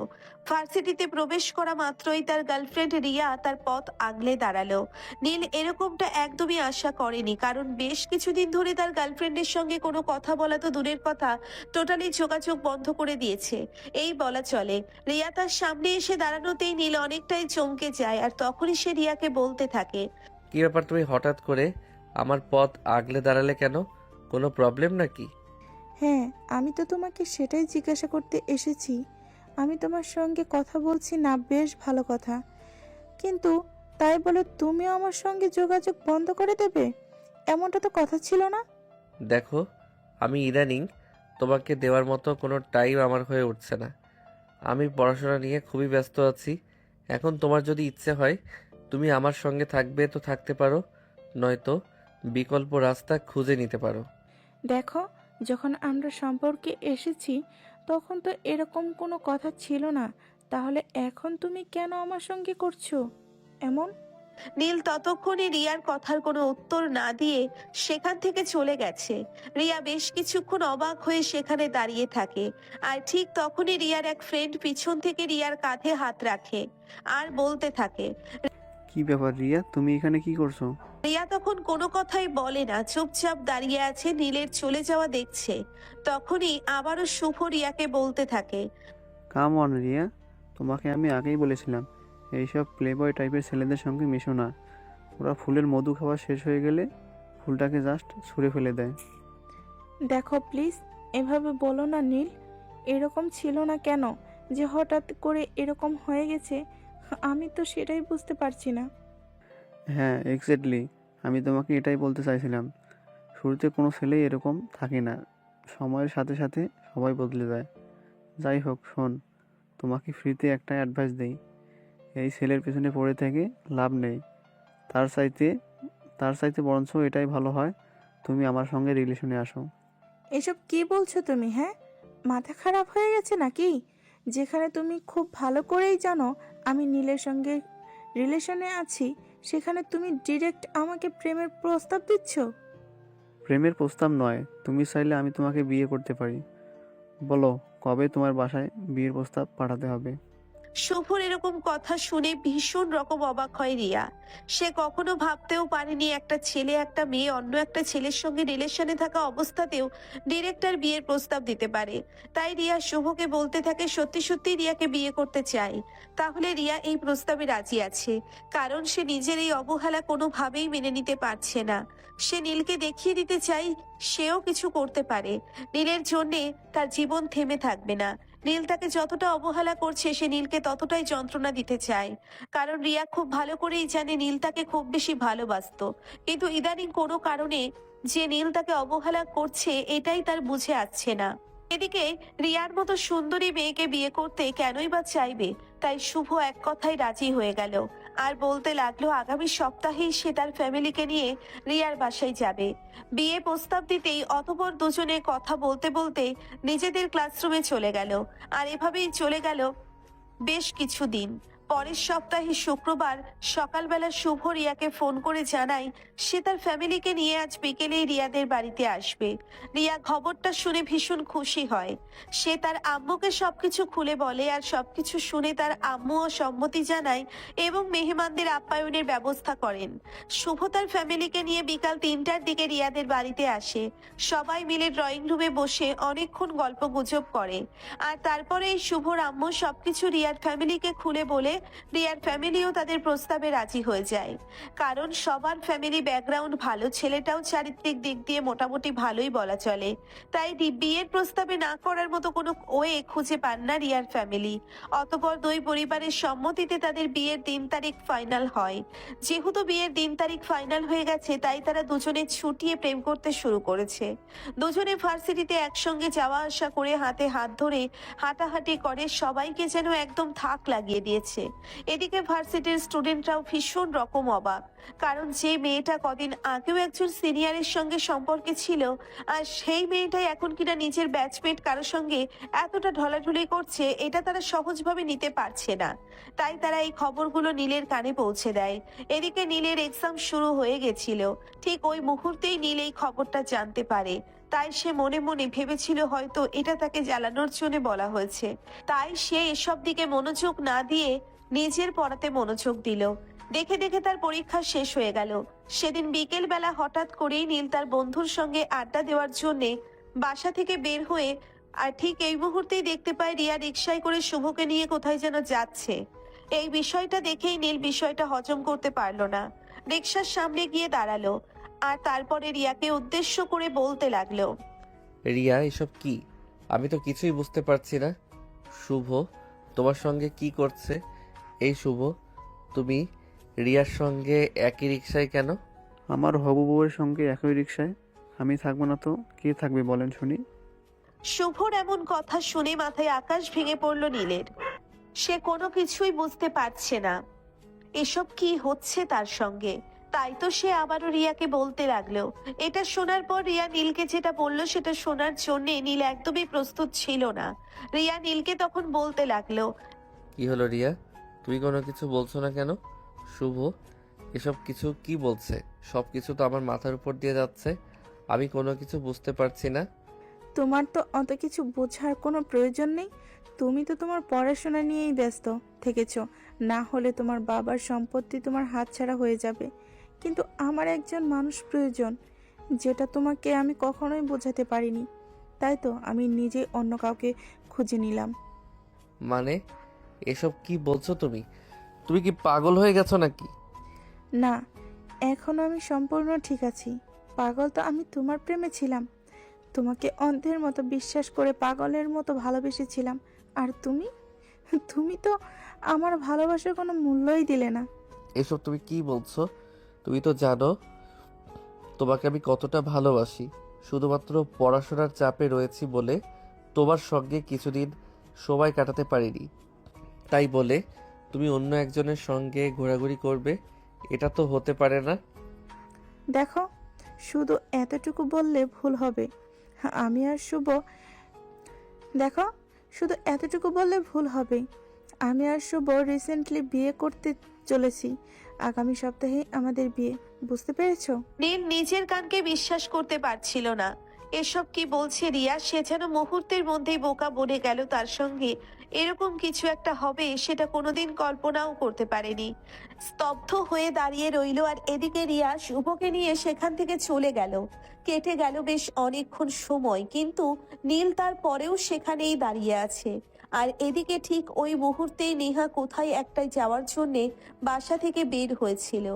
Speaker 2: ভার্সিটিতে প্রবেশ করা মাত্রই তার গার্লফ্রেন্ড রিয়া তার পথ আগলে দাঁড়ালো। নীল এরকমটা একদমই আশা করেনি, কারণ বেশ কিছুদিন ধরে তার গার্লফ্রেন্ডের সঙ্গে কোনো কথা বলা তো দূরের কথা, টোটালি যোগাযোগ বন্ধ করে দিয়েছে এই বলা চলে। রিয়া তার সামনে এসে দাঁড়ানোতেই নীল অনেকটাই চমকে যায় আর তখনই সে রিয়াকে বলতে থাকে,
Speaker 3: কি ব্যাপার, তুমি হঠাৎ করে আমার পথ আগলে দাঁড়ালে কেন? কোনো প্রবলেম নাকি?
Speaker 6: হ্যাঁ, আমি তো তোমাকে সেটাই জিজ্ঞাসা করতে এসেছি। আমি তোমার সঙ্গে কথা বলছি না, বেশ ভালো কথা, কিন্তু তাই বলে তুমিও আমার সঙ্গে যোগাযোগ বন্ধ করে দেবে? এমনটা তো কথা ছিল না।
Speaker 3: দেখো, আমি ইদানিং তোমাকে দেওয়ার মতো কোনো টাইম আমার হয়ে উঠছে না। আমি পড়াশোনা নিয়ে খুবই ব্যস্ত আছি। এখন তোমার যদি ইচ্ছে হয় তুমি আমার সঙ্গে থাকবে তো থাকতে পারো, নয়তো বিকল্প রাস্তা খুঁজে নিতে পারো।
Speaker 6: দেখো, যখন আমরা সম্পর্কে এসেছি তখন তো এরকম কোনো কথা ছিল না, তাহলে এখন তুমি কেন আমার সঙ্গে করছো এমন?
Speaker 2: নীল ততক্ষণে রিয়ার কথার কোনো উত্তর না দিয়ে সেখান থেকে চলে গেছে। রিয়া বেশ কিছুক্ষণ অবাক হয়ে সেখানে দাঁড়িয়ে থাকে আর ঠিক তখনই রিয়ার এক ফ্রেন্ড পিছন থেকে রিয়ার কাঁধে হাত রাখে আর বলতে থাকে,
Speaker 10: কি ব্যাপার রিয়া, তুমি এখানে কি করছো?
Speaker 2: রিয়া তখন কোনো কথাই বলে না, চুপচাপ দাঁড়িয়ে আছে, নীলের চলে যাওয়া দেখছে। তখনই আবারও শুভ রিয়াকে বলতে থাকে,
Speaker 10: কাম অন রিয়া, তোমাকে আমি আগেই বলেছিলাম এইসব প্লেবয় টাইপের ছেলেদের সঙ্গে মিশো না। ওরা ফুলের মধু খাওয়া শেষ হয়ে গেলে ফুলটাকে জাস্ট ছুঁড়ে ফেলে দেয়।
Speaker 6: দেখো প্লিজ, এভাবে বলো না নীল। এরকম ছিল না কেন যে হঠাৎ করে এরকম হয়ে গেছে? আমি তো সেটাই বুঝতে পারছি না।
Speaker 10: হ্যাঁ এক্স্যাক্টলি, আমি তোমাকে এটাই বলতে চাইছিলাম। শুরুতে কোনো ছেলেই এরকম থাকে না, সময়ের সাথে সাথে সবাই বদলে যায়। যাই হোক শোন, তোমাকে ফ্রিতে একটা অ্যাডভাইস দেই, এই ছেলের পেছনে পড়ে থেকে লাভ নেই। তার চাইতে বরঞ্চ এটাই ভালো হয় তুমি আমার সঙ্গে রিলেশনে আসো।
Speaker 6: এসব কি বলছো তুমি? হ্যাঁ, মাথা খারাপ হয়ে গেছে নাকি? যেখানে তুমি খুব ভালো করেই জানো আমি নীলের সঙ্গে রিলেশনে আছি, সেখানে তুমি ডিরেক্ট আমাকে প্রেমের প্রস্তাব দিচ্ছ?
Speaker 10: প্রেমের প্রস্তাব নয়, তুমি চাইলে আমি তোমাকে বিয়ে করতে পারি। বলো কবে তোমার বাসায় বিয়ের প্রস্তাব পাঠাতে হবে?
Speaker 2: শুভর এরকম কথা শুনে ভীষণ রকম অবাক হয় রিয়া। সে কখনো ভাবতেও পারেনি একটা ছেলে একটা মেয়ে অন্য একটা ছেলের সঙ্গে রিলেশনে থাকা অবস্থাতেও ডিরেক্টর বিয়ের প্রস্তাব দিতে পারে। তাই রিয়া শুভকে বলতে থাকে সত্যি সত্যি রিয়াকে বিয়ে করতে চায়। তাহলে রিয়া এই প্রস্তাবে রাজি আছে, কারণ সে নিজের এই অবহেলা কোনোভাবেই মেনে নিতে পারছে না। সে নীলকে দেখিয়ে দিতে চায় সেও কিছু করতে পারে, নীলের জন্যে তার জীবন থেমে থাকবে না। নীল তাকে যতটা অবহেলা করছে সে নীলকে ততটাই যন্ত্রণা দিতে চায়, কারণ রিয়া খুব ভালো করেই জানে নীল তাকে খুব বেশি ভালোবাসতো, কিন্তু ইদানিং কোনো কারণে যে নীল তাকে অবহেলা করছে এটাই তার বুঝে আসছে না। এদিকে রিয়ার মতো সুন্দরী মেয়েকে বিয়ে করতে কেনই বা চাইবে, তাই শুভ এক কথায় রাজি হয়ে গেল আর বলতে লাগলো আগামী সপ্তাহেই সে তার ফ্যামিলিকে নিয়ে রিয়ার বাসায় যাবে। বিয়ে প্রস্তাব দিতেই অতঃপর দুজনে কথা বলতে বলতে নিজেদের ক্লাসরুমে চলে গেল। আর এভাবেই চলে গেল বেশ কিছুদিন। পরের সপ্তাহে শুক্রবার সকালবেলা শুভ রিয়াকে ফোন করে জানায় সে তার ফ্যামিলিকে নিয়ে আজ বিকেলেই রিয়াদের বাড়িতে আসবে। রিয়া খবরটা শুনে ভীষণ খুশি হয়। সে তার আম্মুকে সবকিছু খুলে বলে আর সবকিছু শুনে তার আম্মুও সম্মতি জানায় এবং মেহমানদের আপ্যায়নের ব্যবস্থা করেন। শুভ তার ফ্যামিলিকে নিয়ে বিকাল 3টার দিকে রিয়াদের বাড়িতে আসে। সবাই মিলে ড্রয়িং রুমে বসে অনেকক্ষণ গল্প গুজব করে আর তারপরে এই শুভর আম্মু সবকিছু রিয়ার ফ্যামিলিকে খুলে বলে রিয়ার ফ্যামিলিও তাদের প্রস্তাবে রাজি হয়ে যায়, কারণ সবার ফ্যামিলি ব্যাকগ্রাউন্ড ভালো, ছেলেটাও চারিত্রিক দিক দিয়ে মোটামুটি ভালোই বলা চলে। তাই বিয়ের প্রস্তাবে না করার মতো কোনো ওয়ে খুঁজে পান না রিয়ার ফ্যামিলি। অতঃপর দুই পরিবারের সম্মতিতে তাদের বিয়ের দিন তারিখ ফাইনাল হয়। যেহেতু বিয়ের দিন তারিখ ফাইনাল হয়ে গেছে, তাই তারা দুজনে ছুটিয়ে প্রেম করতে শুরু করেছে। দুজনে ভার্সিটিতে একসঙ্গে যাওয়া আসা করে, হাতে হাত ধরে হাঁটাহাঁটি করে, সবাইকে যেন একদম থাক লাগিয়ে দিয়েছে। এদিকে ভার্সিটির স্টুডেন্টরাও ভীষণ রকম অবাক, কারণ যে মেয়েটা কদিন আগেও একজন সিনিয়রের সঙ্গে সম্পর্কে ছিল, আর সেই মেয়েটাই এখন কিনা নিজের ব্যাচমেট কারোর সঙ্গে এতটা ঢলাঢুলি করছে, এটা তারা সহজভাবে নিতে পারছে না। তাই তারা এই খবরগুলো নীলের কানে পৌঁছে দেয়। এদিকে নীলের এক্সাম শুরু হয়ে গেছিল। ঠিক ওই মুহূর্তেই নীল এই খবরটা জানতে পারে। তাই সে মনে মনে ভেবেছিল হয়তো এটা তাকে জ্বালানোর জন্য বলা হয়েছে। তাই সে এসব দিকে মনোযোগ না দিয়ে নিজের পড়াতে মনোযোগ দিল। দেখে দেখে তার পরীক্ষা শেষ হয়ে গেল। সেদিন বিকেল বেলা হঠাৎ করেই নীল তার বন্ধুর সঙ্গে আড্ডা দেওয়ার জন্য বাসা থেকে বের হয়ে, আর ঠিক এই মুহূর্তেই দেখতে পায় রিয়া রিকশায় করে শুভকে নিয়ে কোথায় যেন যাচ্ছে। এই বিষয়টা দেখেই নীল বিষয়টা হজম করতে পারলো না। রিকশার সামনে গিয়ে দাঁড়ালো, আর তারপরে রিয়াকে উদ্দেশ্য করে বলতে লাগলো,
Speaker 3: রিয়া, এসব কি? আমি তো কিছুই বুঝতে পারছি না। শুভ তোমার সঙ্গে কি করছে? এই শুভ, তুমি রিয়ার সঙ্গে একই রিকশায় কেন?
Speaker 10: আমার হবু বউয়ের সঙ্গে একই রিক্সায় আমি থাকবো না তো কে থাকবে বলেন শুনি?
Speaker 2: শুভর এমন কথা শুনে মাথায় আকাশ ভেঙে পড়ল নীলের। সে কোনো কিছুই বুঝতে পারছে না এসব কি হচ্ছে তার সঙ্গে। তাই তো সে আবারও রিয়াকে বলতে লাগলো। এটা শোনার পর রিয়া নীলকে যেটা বললো সেটা শোনার জন্য নীল একদমই প্রস্তুত ছিল না। রিয়া নীলকে তখন বলতে লাগলো,
Speaker 3: কি হলো রিয়া, তুমি কোনো কিছু বলছো না কেন? শুভ এসব কিছু কি বলছে? সব কিছু তো আমার মাথার উপর দিয়ে যাচ্ছে, আমি কোনো কিছু বুঝতে পারছি না।
Speaker 6: তোমার তো অত কিছু বোঝার কোনো প্রয়োজন নেই। তুমি তো তোমার পড়াশোনা নিয়েই ব্যস্ত থেকেছো। না হলে তোমার বাবার সম্পত্তি তোমার হাতছাড়া হয়ে যাবে। কিন্তু আমার একজন মানুষ প্রয়োজন, যেটা তোমাকে আমি কখনোই বোঝাতে পারিনি। তাই তো আমি নিজে অন্য কাউকে খুঁজে নিলাম।
Speaker 3: মানে এসব কি বলছো তুমি? তুমি কি পাগল হয়ে গেছো নাকি?
Speaker 6: না, এখনো আমি সম্পূর্ণ ঠিক আছি। পাগল তো আমি তোমার প্রেমে ছিলাম। তোমাকে অন্ধের মতো বিশ্বাস করে পাগলের মতো ভালোবেসেছিলাম। আর তুমি তুমি তো আমার ভালোবাসার কোনো মূল্যই দিলে না।
Speaker 3: এসব তুমি কি বলছো? তুমি তো জানো তোমাকে আমি কতটা ভালোবাসি। শুধুমাত্র পড়াশোনার চাপে রয়েছি বলে তোমার সঙ্গে কিছুদিন সময় কাটাতে পারিনি, তাই বলে তুমি অন্য একজনের সঙ্গে ঘোরাঘুরি করবে? এটা তো হতে পারে না।
Speaker 6: দেখো, শুধু এতটুকু বললে ভুল হবে। আমি আর শুভ দেখো শুধু এতটুকু বললে ভুল হবে। আমি আর শুভ রিসেন্টলি বিয়ে করতে চলেছি। আগামী সপ্তাহে আমাদের বিয়ে। বুঝতে পেরেছো?
Speaker 2: নীল নিজের কানকে বিশ্বাস করতে পারছিল না। এসব কি বলছে রিয়া? সে যেন মুহূর্তের মধ্যেই বোকা বনে গেল। তার সঙ্গে এরকম কিছু একটা হবে সেটা কোনোদিন কল্পনাও করতে পারেনি। স্তব্ধ হয়ে দাঁড়িয়ে রইল। আর এদিকে রিয়া শুভকে নিয়ে সেখান থেকে চলে গেল। কেটে গেল বেশ অনেকক্ষণ সময়, কিন্তু নীল তার পরেও সেখানেই দাঁড়িয়ে আছে। আর এদিকে ঠিক ওই মুহূর্তেই নেহা কোথায় একটাই যাওয়ার জন্যে বাসা থেকে বের হয়েছিল।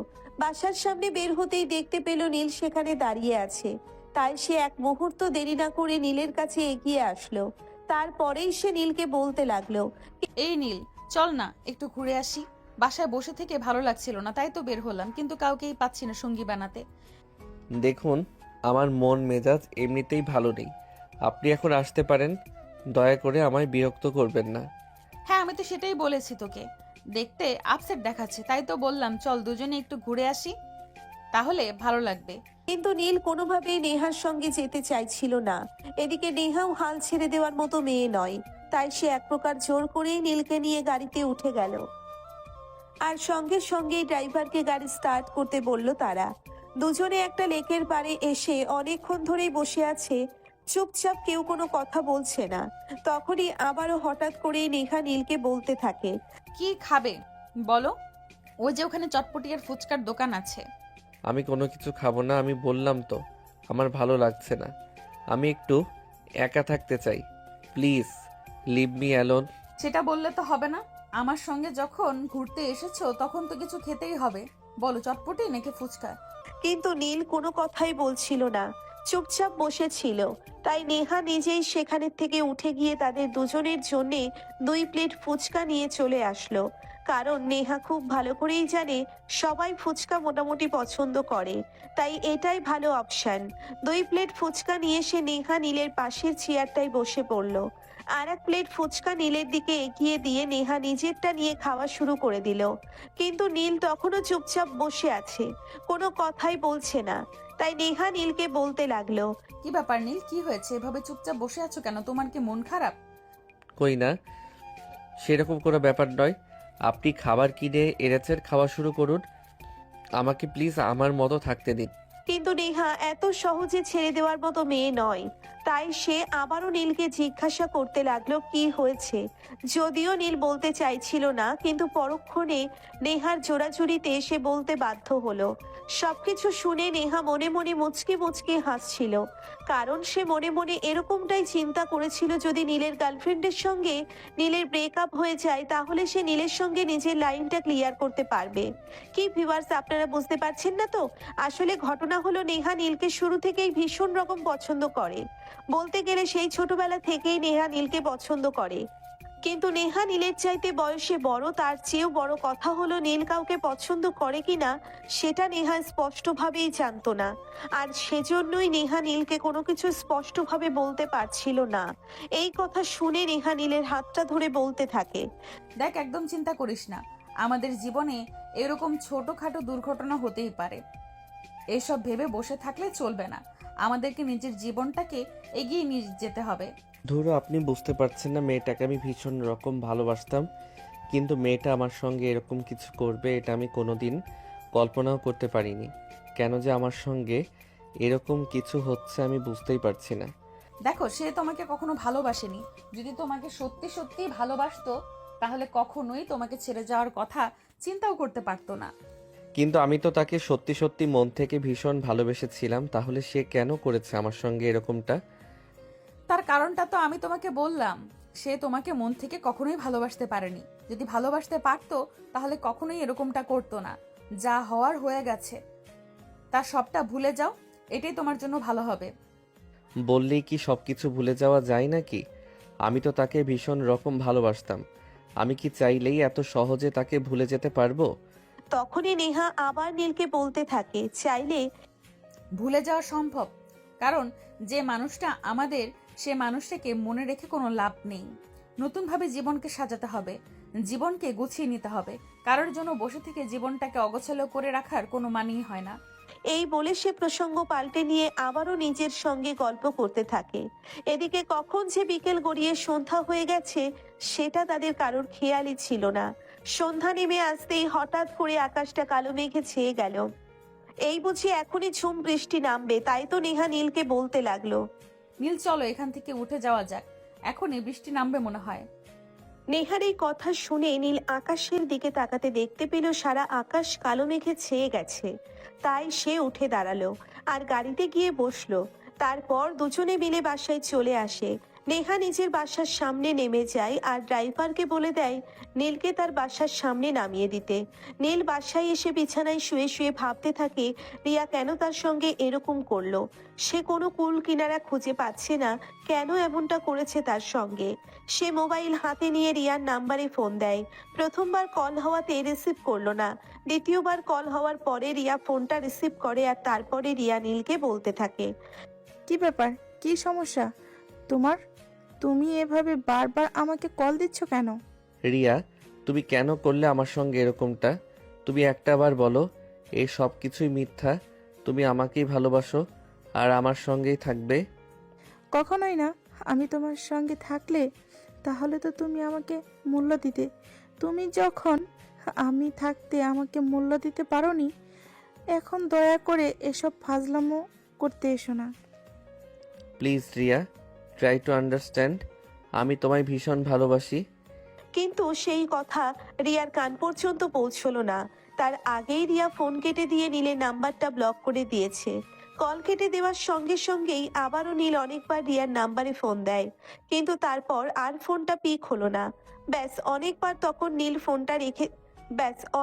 Speaker 2: বাসার সামনে বের হতেই দেখতে পেল নীল সেখানে দাঁড়িয়ে আছে। তাই সে এক মুহূর্ত দেরি না করে নীলের কাছে এগিয়ে আসলো। তারপরেই সে নীলকে বলতে লাগলো,
Speaker 1: এই নীল, চল না একটু ঘুরে আসি। বাসায় বসে থেকে ভালো লাগছিল না, তাই তো বের হলাম, কিন্তু কাউকেই পাচ্ছি না সঙ্গী বানাতে।
Speaker 3: দেখুন, আমার মন মেজাজ এমনিতেই ভালো নেই। আপনি এখন আসতে পারেন, দয়া করে আমায় বিরক্ত করবেন না।
Speaker 1: হ্যাঁ, আমি তো সেটাই বলেছি তোকে। দেখতে আপসেট দেখাচ্ছে, তাই তো বললাম চল দুজনে একটু ঘুরে আসি, তাহলে ভালো লাগবে।
Speaker 2: কিন্তু নীল কোনোভাবেই নেহার সঙ্গে যেতে চাইছিল না। এদিকে নেহাও হাল ছেড়ে দেওয়ার মতো মেয়ে নয়। তাই সে এক প্রকার জোর করেই নীলকে নিয়ে গাড়িতে উঠে গেল। আর সঙ্গে সঙ্গেই ড্রাইভারকে গাড়ি স্টার্ট করতে বলল তারা। দুজনে একটা লেকের পাড়ে এসে অনেকক্ষণ ধরেই বসে আছে, চুপচাপ, কেউ কোনো কথা বলছে না। তখনই আবারও হঠাৎ করেই নেহা নীলকে বলতে থাকে,
Speaker 1: কি খাবে বলো? ওই যে ওখানে চটপটি আর ফুচকার দোকান আছে।
Speaker 3: আমি কোনো কিছু খাবো না, আমি বললাম তো আমার ভালো লাগছে না। আমি একটু একা থাকতে চাই। Please leave me alone.
Speaker 1: সেটা বললে তো হবে না। আমার সঙ্গে যখন ঘুরতে এসেছো তখন তো কিছু খেতেই হবে। বলো, চটপটি নাকি ফুচকা?
Speaker 2: কিন্তু নীল কোনো কথাই বলছিল না, চুপচাপ বসেছিল। তাই নেহা নিজেই সেখানের থেকে উঠে গিয়ে তাদের দুজনের জন্যে 2 প্লেট ফুচকা নিয়ে চলে আসলো। কারণ নেহা খুব ভালো করেই জানে সবাই ফুচকা মোটামুটি পছন্দ করে, তাই এটাই ভালো অপশন। 2 প্লেট ফুচকা নিয়ে সে নেহা নীলের পাশের চেয়ারটায় বসে পড়ল। আর 1 প্লেট ফুচকা নীলের দিকে এগিয়ে দিয়ে নেহা নিজেরটা নিয়ে খাওয়া শুরু করে দিল। কিন্তু নীল তখনও চুপচাপ বসে আছে, কোনো কথাই বলছে না। তাই নেহা নীলকে বলতে লাগলো,
Speaker 1: কি ব্যাপার নীল, কি হয়েছে? এভাবে চুপচাপ বসে আছো কেন? তোমার কি মন খারাপ?
Speaker 3: কই না, সেরকম কোনো ব্যাপার নয়। আপনি খাবার কিনে এনেছেন, খাওয়া শুরু করুন। আমাকে প্লিজ আমার মতো থাকতে দিন।
Speaker 2: কিন্তু নেহা এত সহজে ছেড়ে দেওয়ার মতো মেয়ে নয়। তাই সে আবারও নীলকে জিজ্ঞাসা করতে লাগলো কি হয়েছে। যদিও নীল বলতে চাইছিল না, কিন্তু পরক্ষণে নেহার জোরাজুরিতে সে বলতে বাধ্য হলো। সবকিছু শুনে নেহা মনে মনে মুচকি মুচকি হাসছিল। কারণ সে মনে মনে এরকমটাই চিন্তা করেছিল, যদি নীলের গার্লফ্রেন্ডের সঙ্গে নীলের ব্রেকআপ হয়ে যায় তাহলে সে নীলের সঙ্গে নিজের লাইনটা ক্লিয়ার করতে পারবে। কি ভিউয়ার্স, আপনারা বুঝতে পারছেন না তো? আসলে ঘটনা হলো নেহা নীলকে শুরু থেকেই ভীষণ রকম পছন্দ করে। বলতে গেলে সেই ছোটবেলা থেকেই নেহা নীলকে পছন্দ করে। কিন্তু নেহা নীলের চাইতে বয়সে বড়, তার চেয়েও বড় কথা হলো নীল কাউকে পছন্দ করে কিনা সেটা নেহা স্পষ্টভাবেই জানতো না। আর সেজন্যই নেহা নীলকে কোনো কিছু স্পষ্টভাবে বলতে পারছিল না। এই কথা শুনে নেহা নীলের হাতটা ধরে বলতে থাকে,
Speaker 1: দেখ, একদম চিন্তা করিস না। আমাদের জীবনে এরকম ছোটখাটো দুর্ঘটনা হতেই পারে। এসব ভেবে বসে থাকলে চলবে না। আমাদেরকে নিজের জীবনটাকে এগিয়ে নিয়ে যেতে হবে।
Speaker 3: ধরো, আপনি বুঝতে পারছেন না, মেয়েটাকে আমি ভীষণ রকম ভালোবাসতাম, কিন্তু মেয়েটা আমার সঙ্গে এরকম কিছু করবে এটা আমি কোনোদিন কল্পনাও করতে পারিনি। কেন যে আমার সঙ্গে এরকম কিছু হচ্ছে আমি বুঝতেই পারছি না।
Speaker 1: দেখো, সে তোমাকে কখনো ভালোবাসেনি। যদি তোমাকে সত্যি সত্যি ভালোবাসতো তাহলে কখনোই তোমাকে ছেড়ে যাওয়ার কথা চিন্তাও করতে পারতো না।
Speaker 3: কিন্তু আমি তো তাকে সত্যি সত্যি মন থেকে ভীষণ ভালোবেসেছিলাম, তাহলে সে কেন করেছে আমার সঙ্গে এরকমটা?
Speaker 1: তার কারণটা তো আমি তোমাকে বললাম। সে তোমাকে মন থেকে কখনোই ভালোবাসতে পারেনি। যদি ভালোবাসতে পারতো তাহলে কখনোই এরকমটা করতো না। যা হওয়ার হয়ে গেছে, তা সবটা ভুলে যাও। এটাই তোমার জন্য ভালো হবে।
Speaker 3: বললেই কি সব কিছু ভুলে যাওয়া যায় নাকি? আমি তো তাকে ভীষণ রকম ভালোবাসতাম। আমি কি চাইলেই এত সহজে তাকে ভুলে যেতে পারবো?
Speaker 2: তখনই নেহা আবার নীলকে বলতে থাকে, চাইলে
Speaker 1: ভুলে যাওয়া সম্ভব, কারণ যে মানুষটা আমাদের, সে মানুষটাকে মনে রেখে কোনো লাভ নেই। নতুনভাবে জীবনকে সাজাতে হবে, জীবনকে গুছিয়ে নিতে হবে। কারোর জন্য বসে থেকে জীবনটাকে অগোছালো করে রাখার কোনো মানেই হয় না।
Speaker 2: এই বলে সে প্রসঙ্গ পাল্টে নিয়ে আবারও নিজের সঙ্গে গল্প করতে থাকে। এদিকে কখন যে বিকেল গড়িয়ে সন্ধ্যা হয়ে গেছে সেটা তাদের কারোর খেয়ালই ছিল না। সন্ধ্যা নেমে আসতেই হঠাৎ করে আকাশটা কালো মেঘে ছেয়ে গেল। এই বুঝি এখনই ঝুম বৃষ্টি নামবে, তাই তো নেহা নীলকে বলতে লাগলো,
Speaker 1: নীল, চলো এখান থেকে উঠে যাওয়া যাক। এখনই বৃষ্টি নামবে মনে হয়।
Speaker 2: নেহার এই কথা শুনে নীল আকাশের দিকে তাকাতে দেখতে পেল সারা আকাশ কালো মেঘে ছেয়ে গেছে। তাই সে উঠে দাঁড়ালো আর গাড়িতে গিয়ে বসলো। তারপর দুজনে মিলে বাসায় চলে আসে। নেহা নিজের বাসার সামনে নেমে যায় আর ড্রাইভারকে বলে দেয় নীলকে তার বাসার সামনে নামিয়ে দিতে। নীল বাসায় এসে বিছানায় শুয়ে শুয়ে ভাবতে থাকে রিয়া কেন তার সঙ্গে এরকম করলো। সে কোনো কুল কিনারা খুঁজে পাচ্ছে না, কেন এমনটা করেছে তার সঙ্গে। সে মোবাইল হাতে নিয়ে রিয়ার নাম্বারে ফোন দেয়। প্রথমবার কল হওয়াতে রিসিভ করলো না। দ্বিতীয়বার কল হওয়ার পরে রিয়া ফোনটা রিসিভ করে আর তারপরে রিয়া নীলকে বলতে থাকে,
Speaker 6: কি ব্যাপার, কি সমস্যা তোমার? তুমি এভাবে বারবার আমাকে কল দিচ্ছ কেন?
Speaker 3: রিয়া, তুমি কেন করলে আমার সঙ্গে এরকমটা? তুমি একটাবার বলো এই সব কিছুই মিথ্যা, তুমি আমাকেই ভালোবাসো আর আমার সঙ্গেই থাকবে?
Speaker 6: কখনোই না। আমি তোমার সঙ্গে থাকলে তাহলে তো তুমি আমাকে মূল্য দিতে। তুমি যখন আমি থাকতে আমাকে মূল্য দিতে পারোনি, এখন দয়া করে এসব ফাজলামো করতে এসো না।
Speaker 3: Please Riya, try to understand. আমি তোমায় ভীষণ ভালোবাসি।
Speaker 2: কিন্তু সেই কথা রিয়ার কান পর্যন্ত পৌঁছলো না। তার আগেই রিয়া ফোন কেটে দিয়ে নীলের নাম্বারটা ব্লক করে দিয়েছে। কল কেটে দেওয়ার সঙ্গে সঙ্গেই আবারও নীল অনেকবার রিয়ার নাম্বারে ফোন দেয়, কিন্তু তারপর আর ফোনটা পিক হলো না।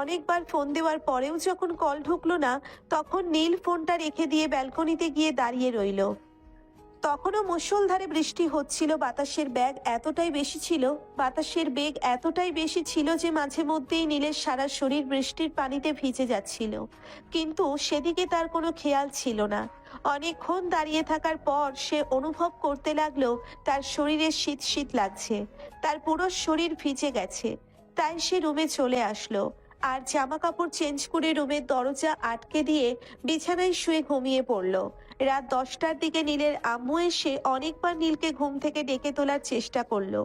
Speaker 2: অনেকবার ফোন দেওয়ার পরেও যখন কল ঢুকলো না, তখন নীল ফোনটা রেখে দিয়ে ব্যালকনিতে গিয়ে দাঁড়িয়ে রইল। তখনও মুষলধারে বৃষ্টি হচ্ছিল। বাতাসের বেগ এতটাই বেশি ছিল যে মাঝে মধ্যেই নীলের সারা শরীর বৃষ্টির পানিতে ভিজে যাচ্ছিল, কিন্তু সেদিকে তার কোনো খেয়াল ছিল না। অনেকক্ষণ দাঁড়িয়ে থাকার পর সে অনুভব করতে লাগলো তার শরীরে শীত শীত লাগছে, তার পুরো শরীর ভিজে গেছে। তাই সে রুমে চলে আসলো আর জামা কাপড় চেঞ্জ করে রুমের দরজা আটকে দিয়ে বিছানায় শুয়ে ঘুমিয়ে পড়লো। রাত 10টার দিকে নীলের আম্মু এসে অনেকবার নীলকে ঘুম থেকে ডেকে তোলার চেষ্টা করলো,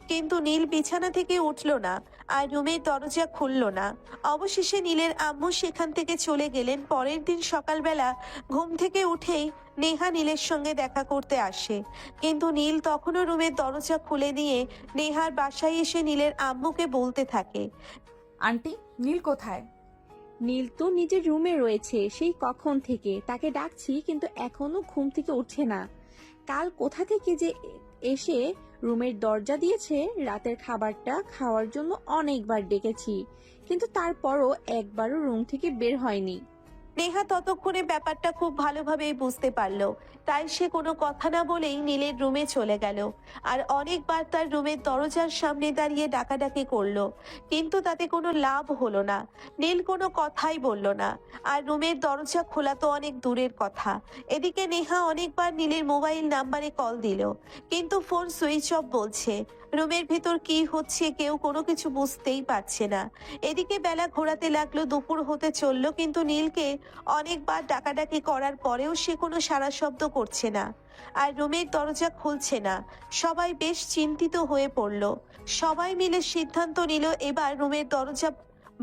Speaker 2: কিন্তু নীল বিছানা থেকে উঠলো না আর রুমের দরজা খুললো না। অবশেষে নীলের আম্মু সেখান থেকে চলে গেলেন। পরের দিন সকালবেলা ঘুম থেকে উঠেই নেহা নীলের সঙ্গে দেখা করতে আসে, কিন্তু নীল তখনও রুমের দরজা খুলে দিয়ে নেহার বাসায় এসে নীলের আম্মুকে বলতে থাকে,
Speaker 1: আন্টি, নীল কোথায়?
Speaker 4: নীল তো নিজের রুমে রয়েছে সেই কখন থেকে, তাকে ডাকছি কিন্তু এখনো ঘুম থেকে উঠছে না। কাল কোথা থেকে যে এসে রুমের দরজা দিয়েছে, রাতের খাবারটা খাওয়ার জন্য অনেকবার ডেকেছি, কিন্তু তারপরও একবারও রুম থেকে বের হয়নি।
Speaker 2: নেহা ততক্ষণে ব্যাপারটা খুব ভালোভাবেই বুঝতে পারলো, তাই সে কোনো কথা না বলেই নীলের রুমে চলে গেল আর অনেকবার তার রুমের দরজার সামনে দাঁড়িয়ে ডাকাডাকি করলো, কিন্তু তাতে কোনো লাভ হলো না। নীল কোনো কথাই বলল না, আর রুমের দরজা খোলা তো অনেক দূরের কথা। এদিকে নেহা অনেকবার নীলের মোবাইল নাম্বারে কল দিল, কিন্তু ফোন সুইচ অফ বলছে। রুমের ভেতর কি হচ্ছে কেউ কোনো কিছু বুঝতেই পারছে না। এদিকে বেলা ঘোরাতে লাগলো, দুপুর হতে চললো, কিন্তু নীলকে অনেকবার ডাকাডাকি করার পরেও সে কোনো সাড়া শব্দ করছে না আর রুমের দরজা খুলছে না। সবাই বেশ চিন্তিত হয়ে পড়ল। সবাই মিলে সিদ্ধান্ত নিল এবার রুমের দরজা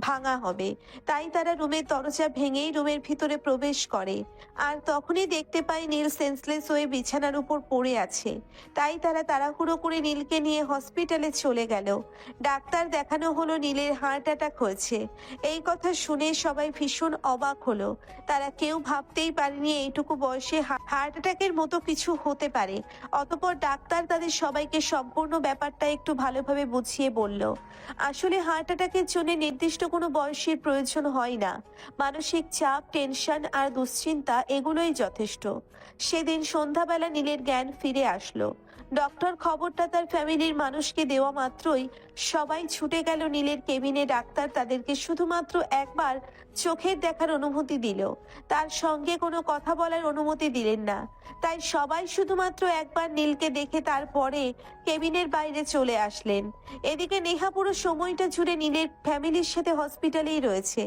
Speaker 2: ভাঙা হবে। তাই তারা রুমের দরজা ভেঙেই রুমের ভিতরে প্রবেশ করে, আর তখনই দেখতে পায় নীল সেন্সলেস হয়ে বিছানার উপর পড়ে আছে। তাই তারা তাড়াহুড়ো করে নীলকে নিয়ে হসপিটালে চলে গেল। ডাক্তার দেখানো হলো নীলের হার্ট অ্যাটাক হয়েছে। এই কথা শুনে সবাই ভীষণ অবাক হলো। তারা কেউ ভাবতেই পারেনি এইটুকু বয়সে হার্ট অ্যাটাকের মতো কিছু হতে পারে। অতঃপর ডাক্তার তাদের সবাইকে সম্পূর্ণ ব্যাপারটা একটু ভালোভাবে বুঝিয়ে বলল, আসলে হার্ট অ্যাটাকের জন্য নির্দিষ্ট কোনো বয়সের প্রয়োজন হয় না। মানসিক চাপ, টেনশন আর দুশ্চিন্তা এগুলোই যথেষ্ট। সেদিন সন্ধ্যাবেলা নীলের জ্ঞান ফিরে আসলো। ডক্টর খবরটা তার ফ্যামিলির মানুষকে দেওয়া মাত্রই সবাই ছুটে গেল নীলের কেবিনে। ডাক্তার তাদেরকে শুধুমাত্র একবার চোখের দেখার অনুমতি দিল, তার সঙ্গে কোনো কথা বলার অনুমতি দিলেন না। তাই সবাই শুধুমাত্র একবার নীলকে দেখে তারপরে কেবিনের বাইরে চলে আসলেন। এদিকে নেহা পুরো সময়টা জুড়ে নীলের ফ্যামিলির সাথে হসপিটালেই রয়েছে,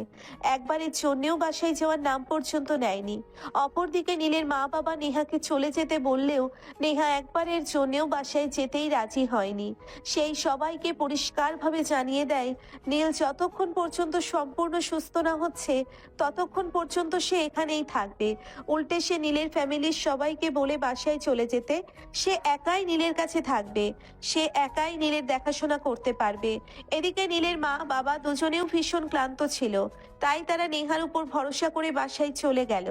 Speaker 2: একবারের জন্যেও বাসায় যাওয়ার নাম পর্যন্ত নেয়নি। অপরদিকে নীলের মা বাবা নেহাকে চলে যেতে বললেও নেহা একবারের জন্যেও বাসায় যেতেই রাজি হয়নি। সেই সবাইকে পরিষ্কারভাবে জানিয়ে দেয় নীল যতক্ষণ পর্যন্ত সম্পূর্ণ সুস্থ না হচ্ছে ততক্ষণ পর্যন্ত সে এখানেই থাকবে। উল্টে সে নীলের ফ্যামিলির সবাইকে বলে বাসায় চলে যেতে, সে একাই নীলের কাছে থাকবে, সে একাই নীলের দেখাশোনা করতে পারবে। এদিকে নীলের মা বাবা দুজনেও ভীষণ ক্লান্ত ছিল, তাই তারা নেহার উপর ভরসা করে বাসায় চলে গেল।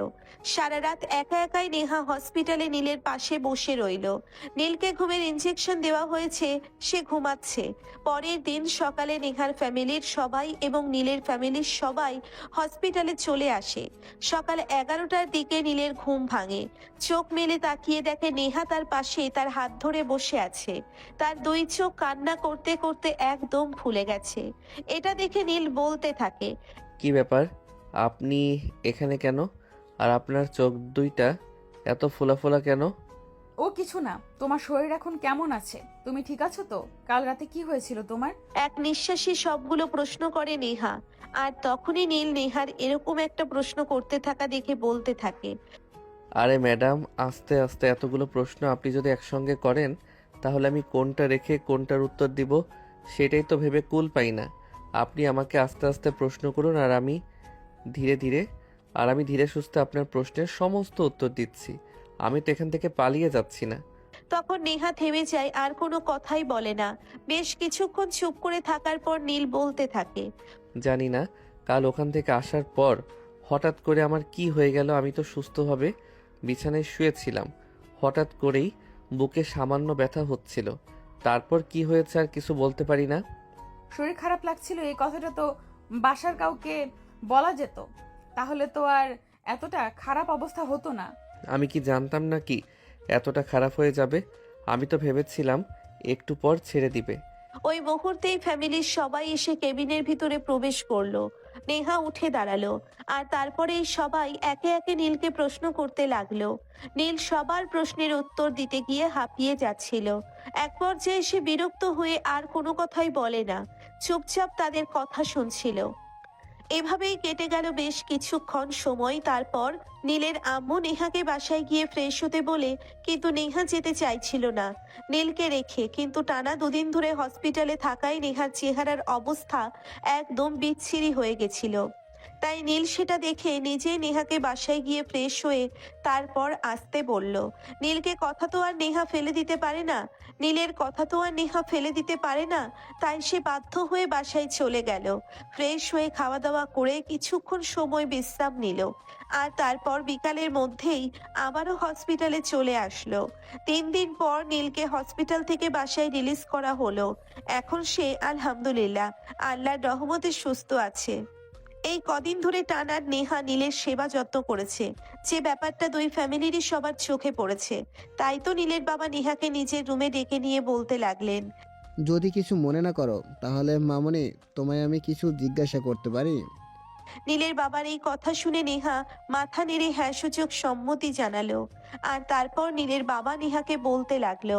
Speaker 2: সারা রাত একা একাই নেহা হসপিটালে নীলের পাশে বসে রইল। নীলকে ঘুমের ইনজেকশন দেওয়া হয়েছে, সে ঘুমাচ্ছে। পরের দিন সকালে নেহার ফ্যামিলির সবাই এবং নীলের ফ্যামিলির সবাই হসপিটালে চলে আসে। সকাল 11টার দিকে নীলের ঘুম ভাঙে। চোখ মেলে তাকিয়ে দেখে নেহা তার পাশে তার হাত ধরে বসে আছে। তার দুই চোখ কান্না করতে করতে একদম ফুলে গেছে। এটা দেখে নীল বলতে থাকে,
Speaker 3: কি ব্যাপার, আপনি এখানে কেন? আর আপনার চোখ দুইটা এত ফোলা ফোলা কেন?
Speaker 1: ও কিছু না, তোমার শরীর এখন কেমন আছে? তুমি ঠিক আছো তো? কাল রাতে কি হয়েছিল তোমার?
Speaker 2: এক নিঃশ্বাসে সবগুলো প্রশ্ন করে নেহা। আর তখনই নীল নেহার এরকম একটা প্রশ্ন করতে থাকা দেখে বলতে থাকে,
Speaker 3: আরে ম্যাডাম, আস্তে আস্তে এতগুলো প্রশ্ন আপনি যদি একসঙ্গে করেন তাহলে আমি কোনটা রেখে কোনটার উত্তর দিব সেটাই তো ভেবে কুল পাই না। আপনি আমাকে আস্তে আস্তে প্রশ্ন করুন আর আমি ধীরে সুস্থে আপনার প্রশ্নের সমস্ত উত্তর দিচ্ছি। আমি তো এখান থেকে পালিয়ে যাচ্ছি না।
Speaker 2: তখন নেহা থেমে যায়, আর কোনো কথাই বলে না। বেশ কিছুক্ষণ চুপ করে থাকার পর নীল বলতে থাকে,
Speaker 3: জানি না কাল ওখান থেকে আসার পর হঠাৎ করে আমার কি হয়ে গেল, আমি তো সুস্থভাবে বিছানায় শুয়েছিলাম। হঠাৎ করেই বুকে সামান্য ব্যথা হচ্ছিল। তারপর কি হয়েছে আর কিছু বলতে পারি না।
Speaker 1: শরীর খারাপ লাগছিল এই কথাটা তো বাসার কাউকে বলা যেত, তাহলে তো আর এতটা খারাপ অবস্থা হতো না।
Speaker 3: আমি কি জানতাম না কি এতটা খারাপ হয়ে যাবে? আমি তো ভেবেছিলাম একটু পর ছেড়ে দিবে।
Speaker 2: ওই মুহূর্তেই ফ্যামিলির সবাই এসে কেবিনের ভিতরে প্রবেশ করলো। নেহা উঠে দাঁড়ালো আর তারপরে সবাই একে একে নীলকে প্রশ্ন করতে লাগলো। নীল সবার প্রশ্নের উত্তর দিতে গিয়ে হাঁপিয়ে যাচ্ছিল। এক পর্যায়ে সে বিরক্ত হয়ে আর কোনো কথাই বলে না, চুপচাপ তাদের কথা শুনছিল। এভাবেই কেটে গেল বেশ কিছুক্ষণ সময়। তারপর নীলের আম্মু নেহাকে বাসায় গিয়ে ফ্রেশ হতে বলে, কিন্তু নেহা যেতে চাইছিল না নীলকে রেখে। কিন্তু টানা 2 দিন ধরে হসপিটালে থাকায় নেহার চেহারার অবস্থা একদম বিচ্ছিরি হয়ে গেছিল। তাই নীল সেটা দেখে নিজেই নেহাকে বাসায় গিয়ে ফ্রেশ হয়ে তারপর আসতে বলল। নীলকে কথা তো আর নেহা ফেলে দিতে পারে না, নীলের কথা তো আর নেহা ফেলে দিতে পারে না। তাই সে বাধ্য হয়ে বাসায় চলে গেল। ফ্রেশ হয়ে খাওয়া দাওয়া করে কিছুক্ষণ সময় বিশ্রাম নিল আর তারপর বিকালের মধ্যেই আবারও হসপিটালে চলে আসলো। 3 দিন পর নীলকে হসপিটাল থেকে বাসায় রিলিজ করা হলো। এখন সে আলহামদুলিল্লাহ আল্লাহর রহমতে সুস্থ আছে। এই কদিন ধরে টানা নেহা নীলের সেবা যত্ন করেছে, যে ব্যাপারটা 2 ফ্যামিলিরই সবার চোখে পড়েছে। তাই তো নীলের বাবা নেহাকে নিজের রুমে ডেকে নিয়ে বলতে লাগলেন,
Speaker 7: যদি কিছু মনে না করো তাহলে মামনি, তোমায় আমি কিছু জিজ্ঞাসা করতে পারি?
Speaker 2: নীলের বাবার এই কথা শুনে নেহা মাথা নেড়ে হ্যাঁ সূচক সম্মতি জানালো। আর তারপর নীলের বাবা নেহাকে বলতে লাগলো,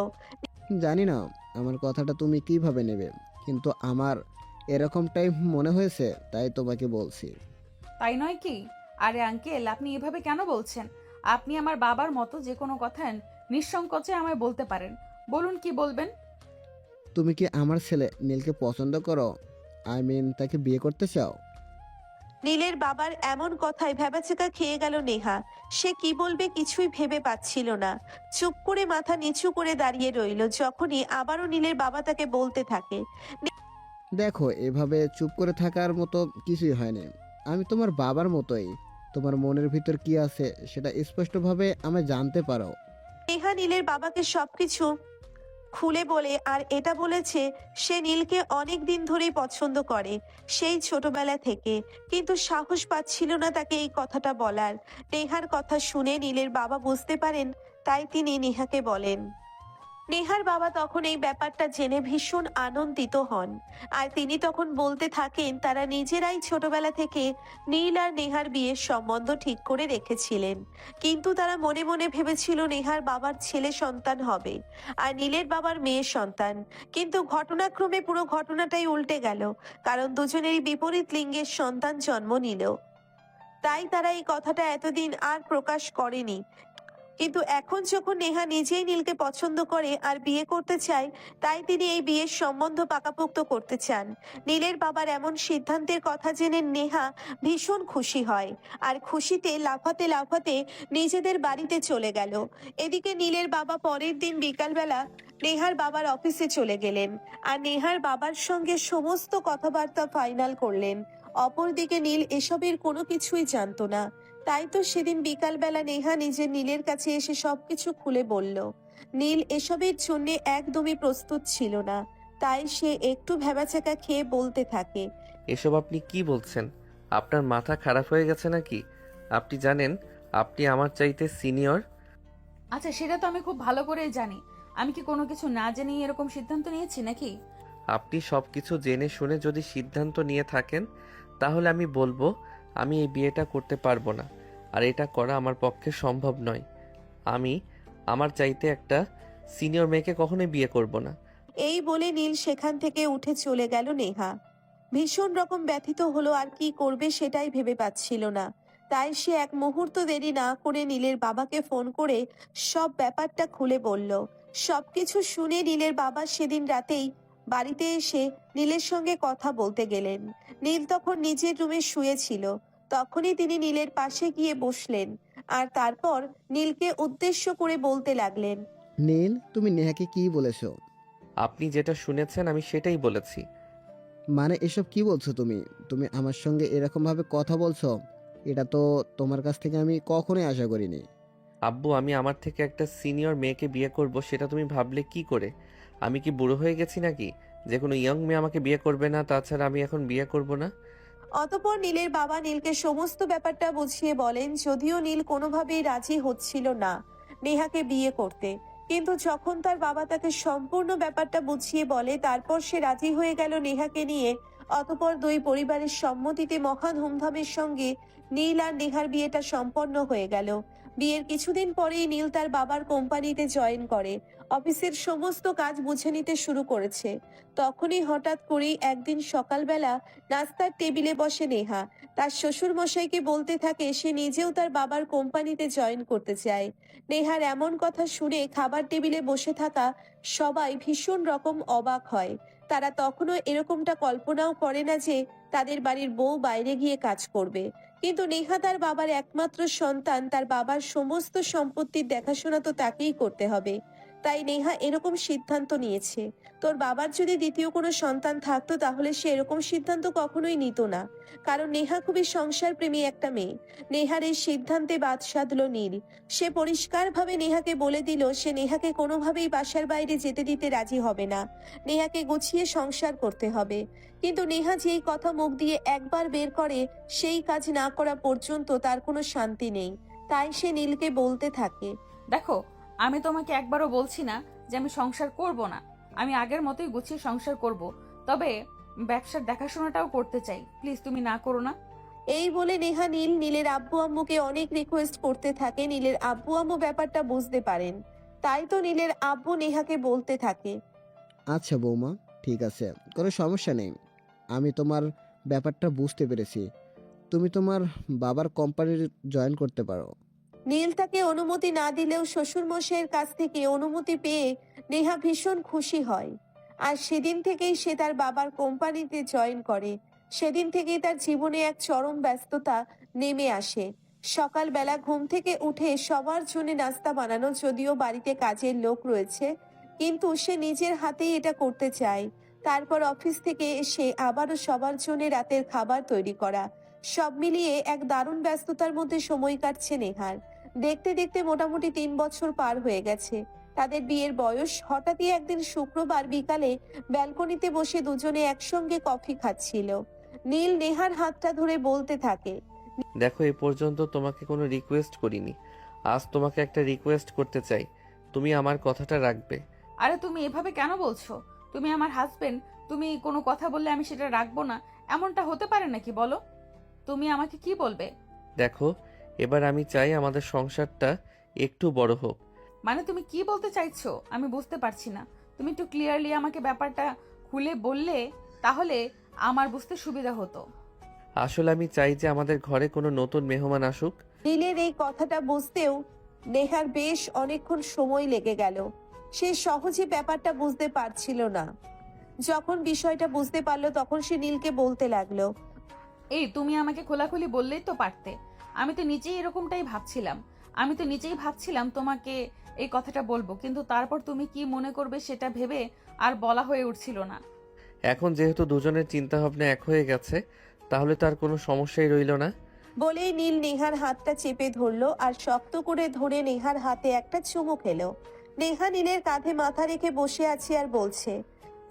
Speaker 7: জানি না আমার কথাটা তুমি কিভাবে নেবে, কিন্তু আমার এরকমটাই মনে হয়েছে, তাই তোমাকে বলছি।
Speaker 1: তাই নয় কি? আরে আঙ্কেল, আপনি এভাবে কেন বলছেন? আপনি আমার বাবার মতো যে কোনো কথা নিঃসংকোচে আমায় বলতে পারেন। বলুন কি বলবেন।
Speaker 7: তুমি কি আমার ছেলে নীলকে পছন্দ করো? তাকে বিয়ে করতে চাও?
Speaker 2: নীলের বাবার এমন কথায় ভ্যাবাচেকা খেয়ে গেল নেহা। সে কি বলবে কিছুই ভেবে পাচ্ছিল না। চুপ করে মাথা নিচু করে দাঁড়িয়ে রইল। যখনই আবারও নীলের বাবা তাকে বলতে থাকে,
Speaker 7: দেখো, এভাবে চুপ করে থাকার মতো কিছুই হয়নি। আমি তোমার বাবার মতোই। তোমার মনের ভিতর কি আছে সেটা স্পষ্টভাবে আমায় জানতে পারো।
Speaker 2: নেহা নীলের বাবাকে সবকিছু খুলে বলে আর এটা বলেছে সে নীলকে অনেক দিন ধরেই পছন্দ করে, সেই ছোটবেলা থেকে। কিন্তু সাহস পাচ্ছিল না তাকে এই কথাটা বলার। নেহার কথা শুনে নীলের বাবা বুঝতে পারেন, তাই তিনি নেহাকে বলেন। নেহার বাবা তখন এই ব্যাপারটা জেনে ভীষণ আনন্দিত হন। আর তিনি তখন বলতে থাকেন তারা নিজেরাই ছোটবেলা থেকে নীল আর নেহার বিয়ের সম্বন্ধ ঠিক করে রেখেছিলেন। কিন্তু তারা মনে মনে ভেবেছিল নেহার বাবার ছেলে সন্তান হবে আর নীলের বাবার মেয়ে সন্তান। কিন্তু ঘটনাক্রমে পুরো ঘটনাটাই উল্টে গেল, কারণ দুজনেরই বিপরীত লিঙ্গের সন্তান জন্ম নিল। তাই তারা এই কথাটা এতদিন আর প্রকাশ করেনি। কিন্তু এখন যখন নেহা নিজেই নীলকে পছন্দ করে আর বিয়ে করতে চায়, তাই তিনি এই বিয়ের সম্বন্ধ পাকাপোক্ত করতে চান। নীলের বাবার এমন সিদ্ধান্তের কথা জেনে নেহা ভীষণ খুশি হয় আর খুশিতে লাফাতে লাফাতে নিজেদের বাড়িতে চলে গেল। এদিকে নীলের বাবা পরের দিন বিকালবেলা নেহার বাবার অফিসে চলে গেলেন আর নেহার বাবার সঙ্গে সমস্ত কথাবার্তা ফাইনাল করলেন। অপরদিকে নীল এসবের কোনো কিছুই জানতো না। তাই তো সেদিন বিকালবেলা নেহা নিজের নীলের কাছে এসে সবকিছু খুলে বলল। নীল এসবের জন্য একদমই প্রস্তুত ছিল না, তাই সে একটু ভ্যাবাচ্যাকা খেয়ে বলতে থাকে,
Speaker 3: এসব আপনি কি বলছেন? আপনার মাথা খারাপ হয়ে গেছে নাকি? আপনি জানেন আপনি আমার চাইতে সিনিয়র।
Speaker 1: আচ্ছা, সেটা তো আমি খুব ভালো করেই জানি। আমি কি কোনো কিছু না জেনেই এরকম সিদ্ধান্ত নিয়েছি নাকি?
Speaker 3: আপনি সব কিছু জেনে শুনে যদি সিদ্ধান্ত নিয়ে থাকেন তাহলে আমি বলবো আমি এই বিয়েটা করতে পারবো না, আর এটা করা আমার পক্ষে সম্ভব নয়। আমি আমার চাইতে একটা সিনিয়র মেয়েকে কখনোই বিয়ে করব না।
Speaker 2: এই বলে নীল সেখান থেকে উঠে চলে গেল। নেহা ভীষণ রকম ব্যথিত হলো, আর কি করবে সেটাই ভেবে পাচ্ছিল না। তাই সে এক মুহূর্ত দেরি না করে নীলের বাবাকে ফোন করে সব ব্যাপারটা খুলে বলল। সবকিছু শুনে নীলের বাবা সেদিন রাতেই বাড়িতে এসে নীলের সঙ্গে কথা বলতে গেলেন। নীল তখন নিজের রুমে শুয়েছিল। তখনই তিনি নীলের পাশে গিয়ে বসলেন আর তারপর নীলকে উদ্দেশ্য করে বলতে লাগলেন,
Speaker 7: নীল, তুমি নেহাকে কি বলেছো?
Speaker 3: আপনি যেটা শুনেছেন আমি সেটাই বলেছি।
Speaker 7: মানে এসব কি বলছো তুমি? তুমি আমার সঙ্গে এরকম ভাবে কথা বলছো, এটা তো তোমার কাছ থেকে আমি কখনোই আশা করিনি।
Speaker 3: আব্বু, আমি আমার থেকে একটা সিনিয়র মেয়েকে বিয়ে করব সেটা তুমি ভাবলে কি করে? আমি কি বুড়ো হয়ে গেছি নাকি যে কোনো ইয়ং মেয়ে আমাকে বিয়ে করবে না? তাছাড়া আমি এখন বিয়ে করব না।
Speaker 2: অতঃপর নীলের বাবা নীলকে সমস্ত ব্যাপারটা বুঝিয়ে বলেন, যদিও নীল কোনোভাবেই রাজি হচ্ছিল না নেহাকে বিয়ে করতে, কিন্তু যখন তার বাবা তাকে সম্পূর্ণ ব্যাপারটা বুঝিয়ে বলে তারপর সে রাজি হয়ে গেল নেহাকে নিয়ে। অতঃপর দুই পরিবারের সম্মতিতে মহা ধুমধামের সঙ্গে নীল আর নেহার বিয়েটা সম্পন্ন হয়ে গেল। বিয়ের কিছুদিন পরেই নীল তার বাবার কোম্পানিতে জয়েন করে, অফিসের সমস্ত কাজ বুঝে নিতে শুরু করেছে। তখনই হঠাৎ করেই একদিন সকালবেলা নাস্তার টেবিলে বসে নেহা, তার শ্বশুর মশাইকে বলতে থাকে সে নিজেও তার বাবার কোম্পানিতে জয়েন করতে চায়। নেহার এমন কথা শুনে খাবার টেবিলে বসে থাকা সবাই ভীষণ রকম অবাক হয়। তারা তখনও এরকমটা কল্পনাও করে না যে তাদের বাড়ির বউ বাইরে গিয়ে কাজ করবে। কিন্তু নেহা তার বাবার একমাত্র সন্তান, তার বাবার সমস্ত সম্পত্তির দেখাশোনা তো তাকেই করতে হবে। তাই নেহা এরকম সিদ্ধান্ত নিয়েছে। তোর বাবার যদি দ্বিতীয় কোনো সন্তান থাকতো তাহলে সে এরকম সিদ্ধান্ত কখনোই নিত না, কারণ নেহা খুবই সংসার প্রেমী একটা মেয়ে। নেহার এই সিদ্ধান্তে বাদ সাধলো নীল। সে পরিষ্কারভাবে নেহাকে বলে দিল সে নেহাকে কোনোভাবেই বাসার বাইরে যেতে দিতে রাজি হবে না, নেহাকে গুছিয়ে সংসার করতে হবে। কিন্তু নেহা যেই কথা মুখ দিয়ে একবার বের করে সেই কাজ না করা পর্যন্ত তার কোনো শান্তি নেই। তাই সে নীলকে বলতে থাকে,
Speaker 1: দেখো, আমি তোমাকে একবারও বলছি না যে আমি সংসার করব না। আমি আগের মতোই গুছিয়ে সংসার করব, তবে ব্যবসার দেখাশোনাটাও করতে চাই। প্লিজ তুমি না করো না।
Speaker 2: এই বলে নেহা নীলের আব্বু আম্মুকে অনেক রিকোয়েস্ট করতে থাকে। নীলের আব্বু আম্মু ব্যাপারটা বুঝতে পারেন, তাই তো নীলের আব্বু নেহাকে বলতে থাকে,
Speaker 7: আচ্ছা বৌমা, ঠিক আছে, কোনো সমস্যা নেই। আমি তোমার ব্যাপারটা বুঝতে পেরেছি। তুমি তোমার বাবার কোম্পানির জয়েন করতে পারো।
Speaker 2: নীল তাকে অনুমতি না দিলেও শ্বশুর মশাইয়ের কাছ থেকে অনুমতি পেয়ে নেহা ভীষণ খুশি হয়। আর সেদিন থেকেই সে তার বাবার কোম্পানিতে জয়েন করে। সেদিন থেকেই তার জীবনে এক চরম ব্যস্ততা নেমে আসে। সকালবেলা ঘুম থেকে উঠে সবার জন্য নাস্তা বানানো, যদিও বাড়িতে কাজের লোক রয়েছে, কিন্তু সে নিজের হাতেই এটা করতে চায়। তারপর অফিস থেকে এসে আবারও সবার জন্য রাতের খাবার তৈরি করা। সব মিলিয়ে এক দারুণ ব্যস্ততার মধ্যে সময় কাটছে নেহার। দেখতে দেখতে মোটামুটি 3 বছর পার হয়ে গেছে তাদের বিয়ের বয়স। হঠাৎই একদিন শুক্রবার বিকালে ব্যালকনিতে বসে দুজনে একসঙ্গে কফি খাচ্ছিল। নীল নেহার হাতটা ধরে বলতে থাকে,
Speaker 3: দেখো, এ পর্যন্ত তোমাকে কোনো রিকোয়েস্ট করিনি। আজ তোমাকে একটা রিকোয়েস্ট করতে চাই, তুমি আমার কথাটা রাখবে।
Speaker 1: আরে তুমি এভাবে কেন বলছো? তুমি আমার হাজবেন্ড, তুমি কোনো কথা বললে আমি সেটা রাখবো না, এমনটা হতে পারে নাকি? বলো, তুমি আমাকে কি বলবে?
Speaker 3: দেখো, এবার আমি চাই আমাদের সংসারটা একটু বড় হোক।
Speaker 1: মানে তুমি কি বলতে চাইছো আমি বুঝতে পারছি না। তুমি একটু ক্লিয়ারলি আমাকে ব্যাপারটা খুলে বললে তাহলে আমার বুঝতে সুবিধা হতো।
Speaker 3: আসলে আমি চাই যে আমাদের ঘরে কোনো নতুন মেহমান আসুক।
Speaker 2: নীলের এই কথাটা বুঝতেও নেহার বেশ অনেকক্ষণ সময় লেগে গেল। সে সহজে ব্যাপারটা বুঝতে পারছিল না। যখন বিষয়টা বুঝতে পারলো তখন সে নীলকে বলতে লাগলো,
Speaker 1: এই তুমি আমাকে খোলাখুলি বললেই তো পারতে। আমি তো নিজেই এরকমটাই ভাবছিলাম। আমি তো নিজেই ভাবছিলাম তোমাকে এই কথাটা বলবো, কিন্তু তারপর তুমি কি মনে করবে সেটা ভেবে আর বলা হয়ে উঠছিল না।
Speaker 3: এখন যেহেতু দুজনের চিন্তা ভাবনা এক হয়ে গেছে, তাহলে তার কোনো সমস্যাই রইল না।
Speaker 2: বলেই নীল নেহার হাতটা চেপে ধরলো আর শক্ত করে ধরে নেহার হাতে একটা চুমু খেলো। নেহা নীলের কাঁধে মাথা রেখে বসে আছে আর বলছে,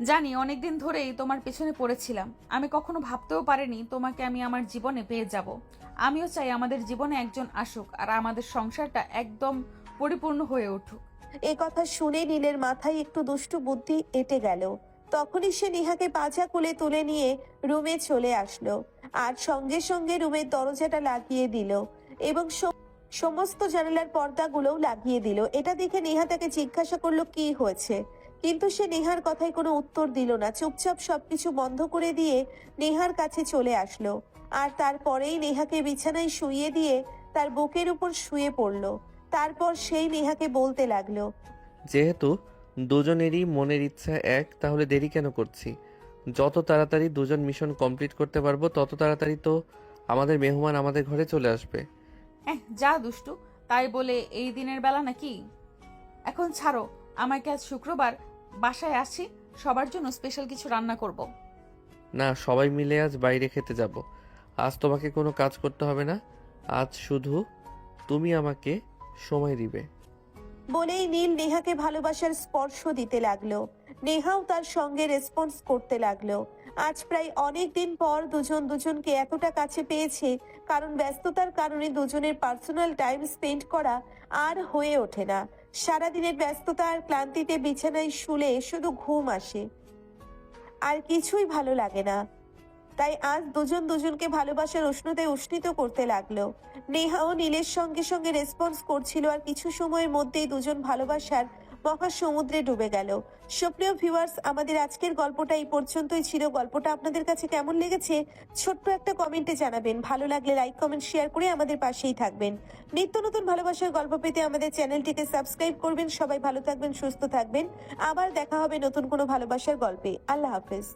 Speaker 1: জানি অনেকদিন ধরেই তোমার পেছনে পড়েছিলাম। আমি কখনো ভাবতেও পারিনি তোমাকে আমি আমার জীবনে পেয়ে যাব। আমিও চাই আমাদের জীবনে একজন আসুক আর আমাদের সংসারটা একদম পরিপূর্ণ হয়ে উঠুক।
Speaker 2: এ কথা শুনে নীলের মাথায় একটু দুষ্টু বুদ্ধি এঁটে গেল। তখনই সে নেহাকে পাছা কোলে তুলে নিয়ে রুমে চলে আসলো আর সঙ্গে সঙ্গে রুমের দরজাটা লাগিয়ে দিল এবং সমস্ত জানালার পর্দাগুলোও লাগিয়ে দিল। এটা দেখে নেহা তাকে জিজ্ঞাসা করলো কি হয়েছে, কিন্তু সে নেহার কথায় কোনো উত্তর দিল না। চুপচাপ সবকিছু বন্ধ করে দিয়ে নেহার কাছে চলে আসলো আর তারপরেই নেহাকে বিছানায় শুইয়ে দিয়ে তার বুকের উপর শুয়ে পড়লো। তারপর সেই নেহাকে বলতে লাগলো,
Speaker 3: যেহেতু দুজনেরই মনের ইচ্ছা এক, তাহলে দেরি কেন করছি? যত তাড়াতাড়ি দুজন মিশন কমপ্লিট করতে পারবো তত তাড়াতাড়ি তো আমাদের মেহমান আমাদের ঘরে চলে আসবে।
Speaker 1: যা দুষ্টু, তাই বলে এই দিনের বেলা নাকি? এখন ছাড়ো আমাকে, আজ শুক্রবার বাসায় আসছি, সবার জন্য স্পেশাল কিছু রান্না করব।
Speaker 3: না, সবাই মিলে আজ বাইরে খেতে যাব। আজ তোমাকে কোনো কাজ করতে হবে না। আজ শুধু তুমি আমাকে সময় দিবে।
Speaker 2: বলেই নীল নেহাকে ভালোবাসার স্পর্শ দিতে লাগলো। নেহাও তার সঙ্গে রেসপন্স করতে লাগলো। আজ প্রায় অনেক দিন পর দুজন দুজনকে এতটা কাছে পেয়েছে, কারণ ব্যস্ততার কারণে দুজনের পার্সোনাল টাইম স্পেন্ড করা আর হয়ে ওঠে না। সারাদিনের ব্যস্ততা আর ক্লান্তিতে বিছানায় শুলে শুধু ঘুম আসে, আর কিছুই ভালো লাগে না। তাই আজ দুজন দুজনকে ভালোবাসার উষ্ণতায় উষ্ণিত করতে লাগলো। নেহাও নীলের সঙ্গে সঙ্গে রেসপন্স করছিল, আর কিছু সময়ের মধ্যেই দুজন ভালোবাসার মহাসমুদ্রে ডুবে গেল। সুপ্রিয় ভিউয়ার্স, আমাদের আজকের গল্পটা এই পর্যন্তই ছিল। গল্পটা আপনাদের কাছে কেমন লেগেছে ছোট্ট একটা কমেন্টে জানাবেন। ভালো লাগলে লাইক কমেন্ট শেয়ার করে আমাদের পাশেই থাকবেন। নিত্য নতুন ভালোবাসার গল্প পেতে আমাদের চ্যানেলটিকে সাবস্ক্রাইব করবেন। সবাই ভালো থাকবেন, সুস্থ থাকবেন। আবার দেখা হবে নতুন কোনো ভালোবাসার গল্পে। আল্লাহ হাফেজ।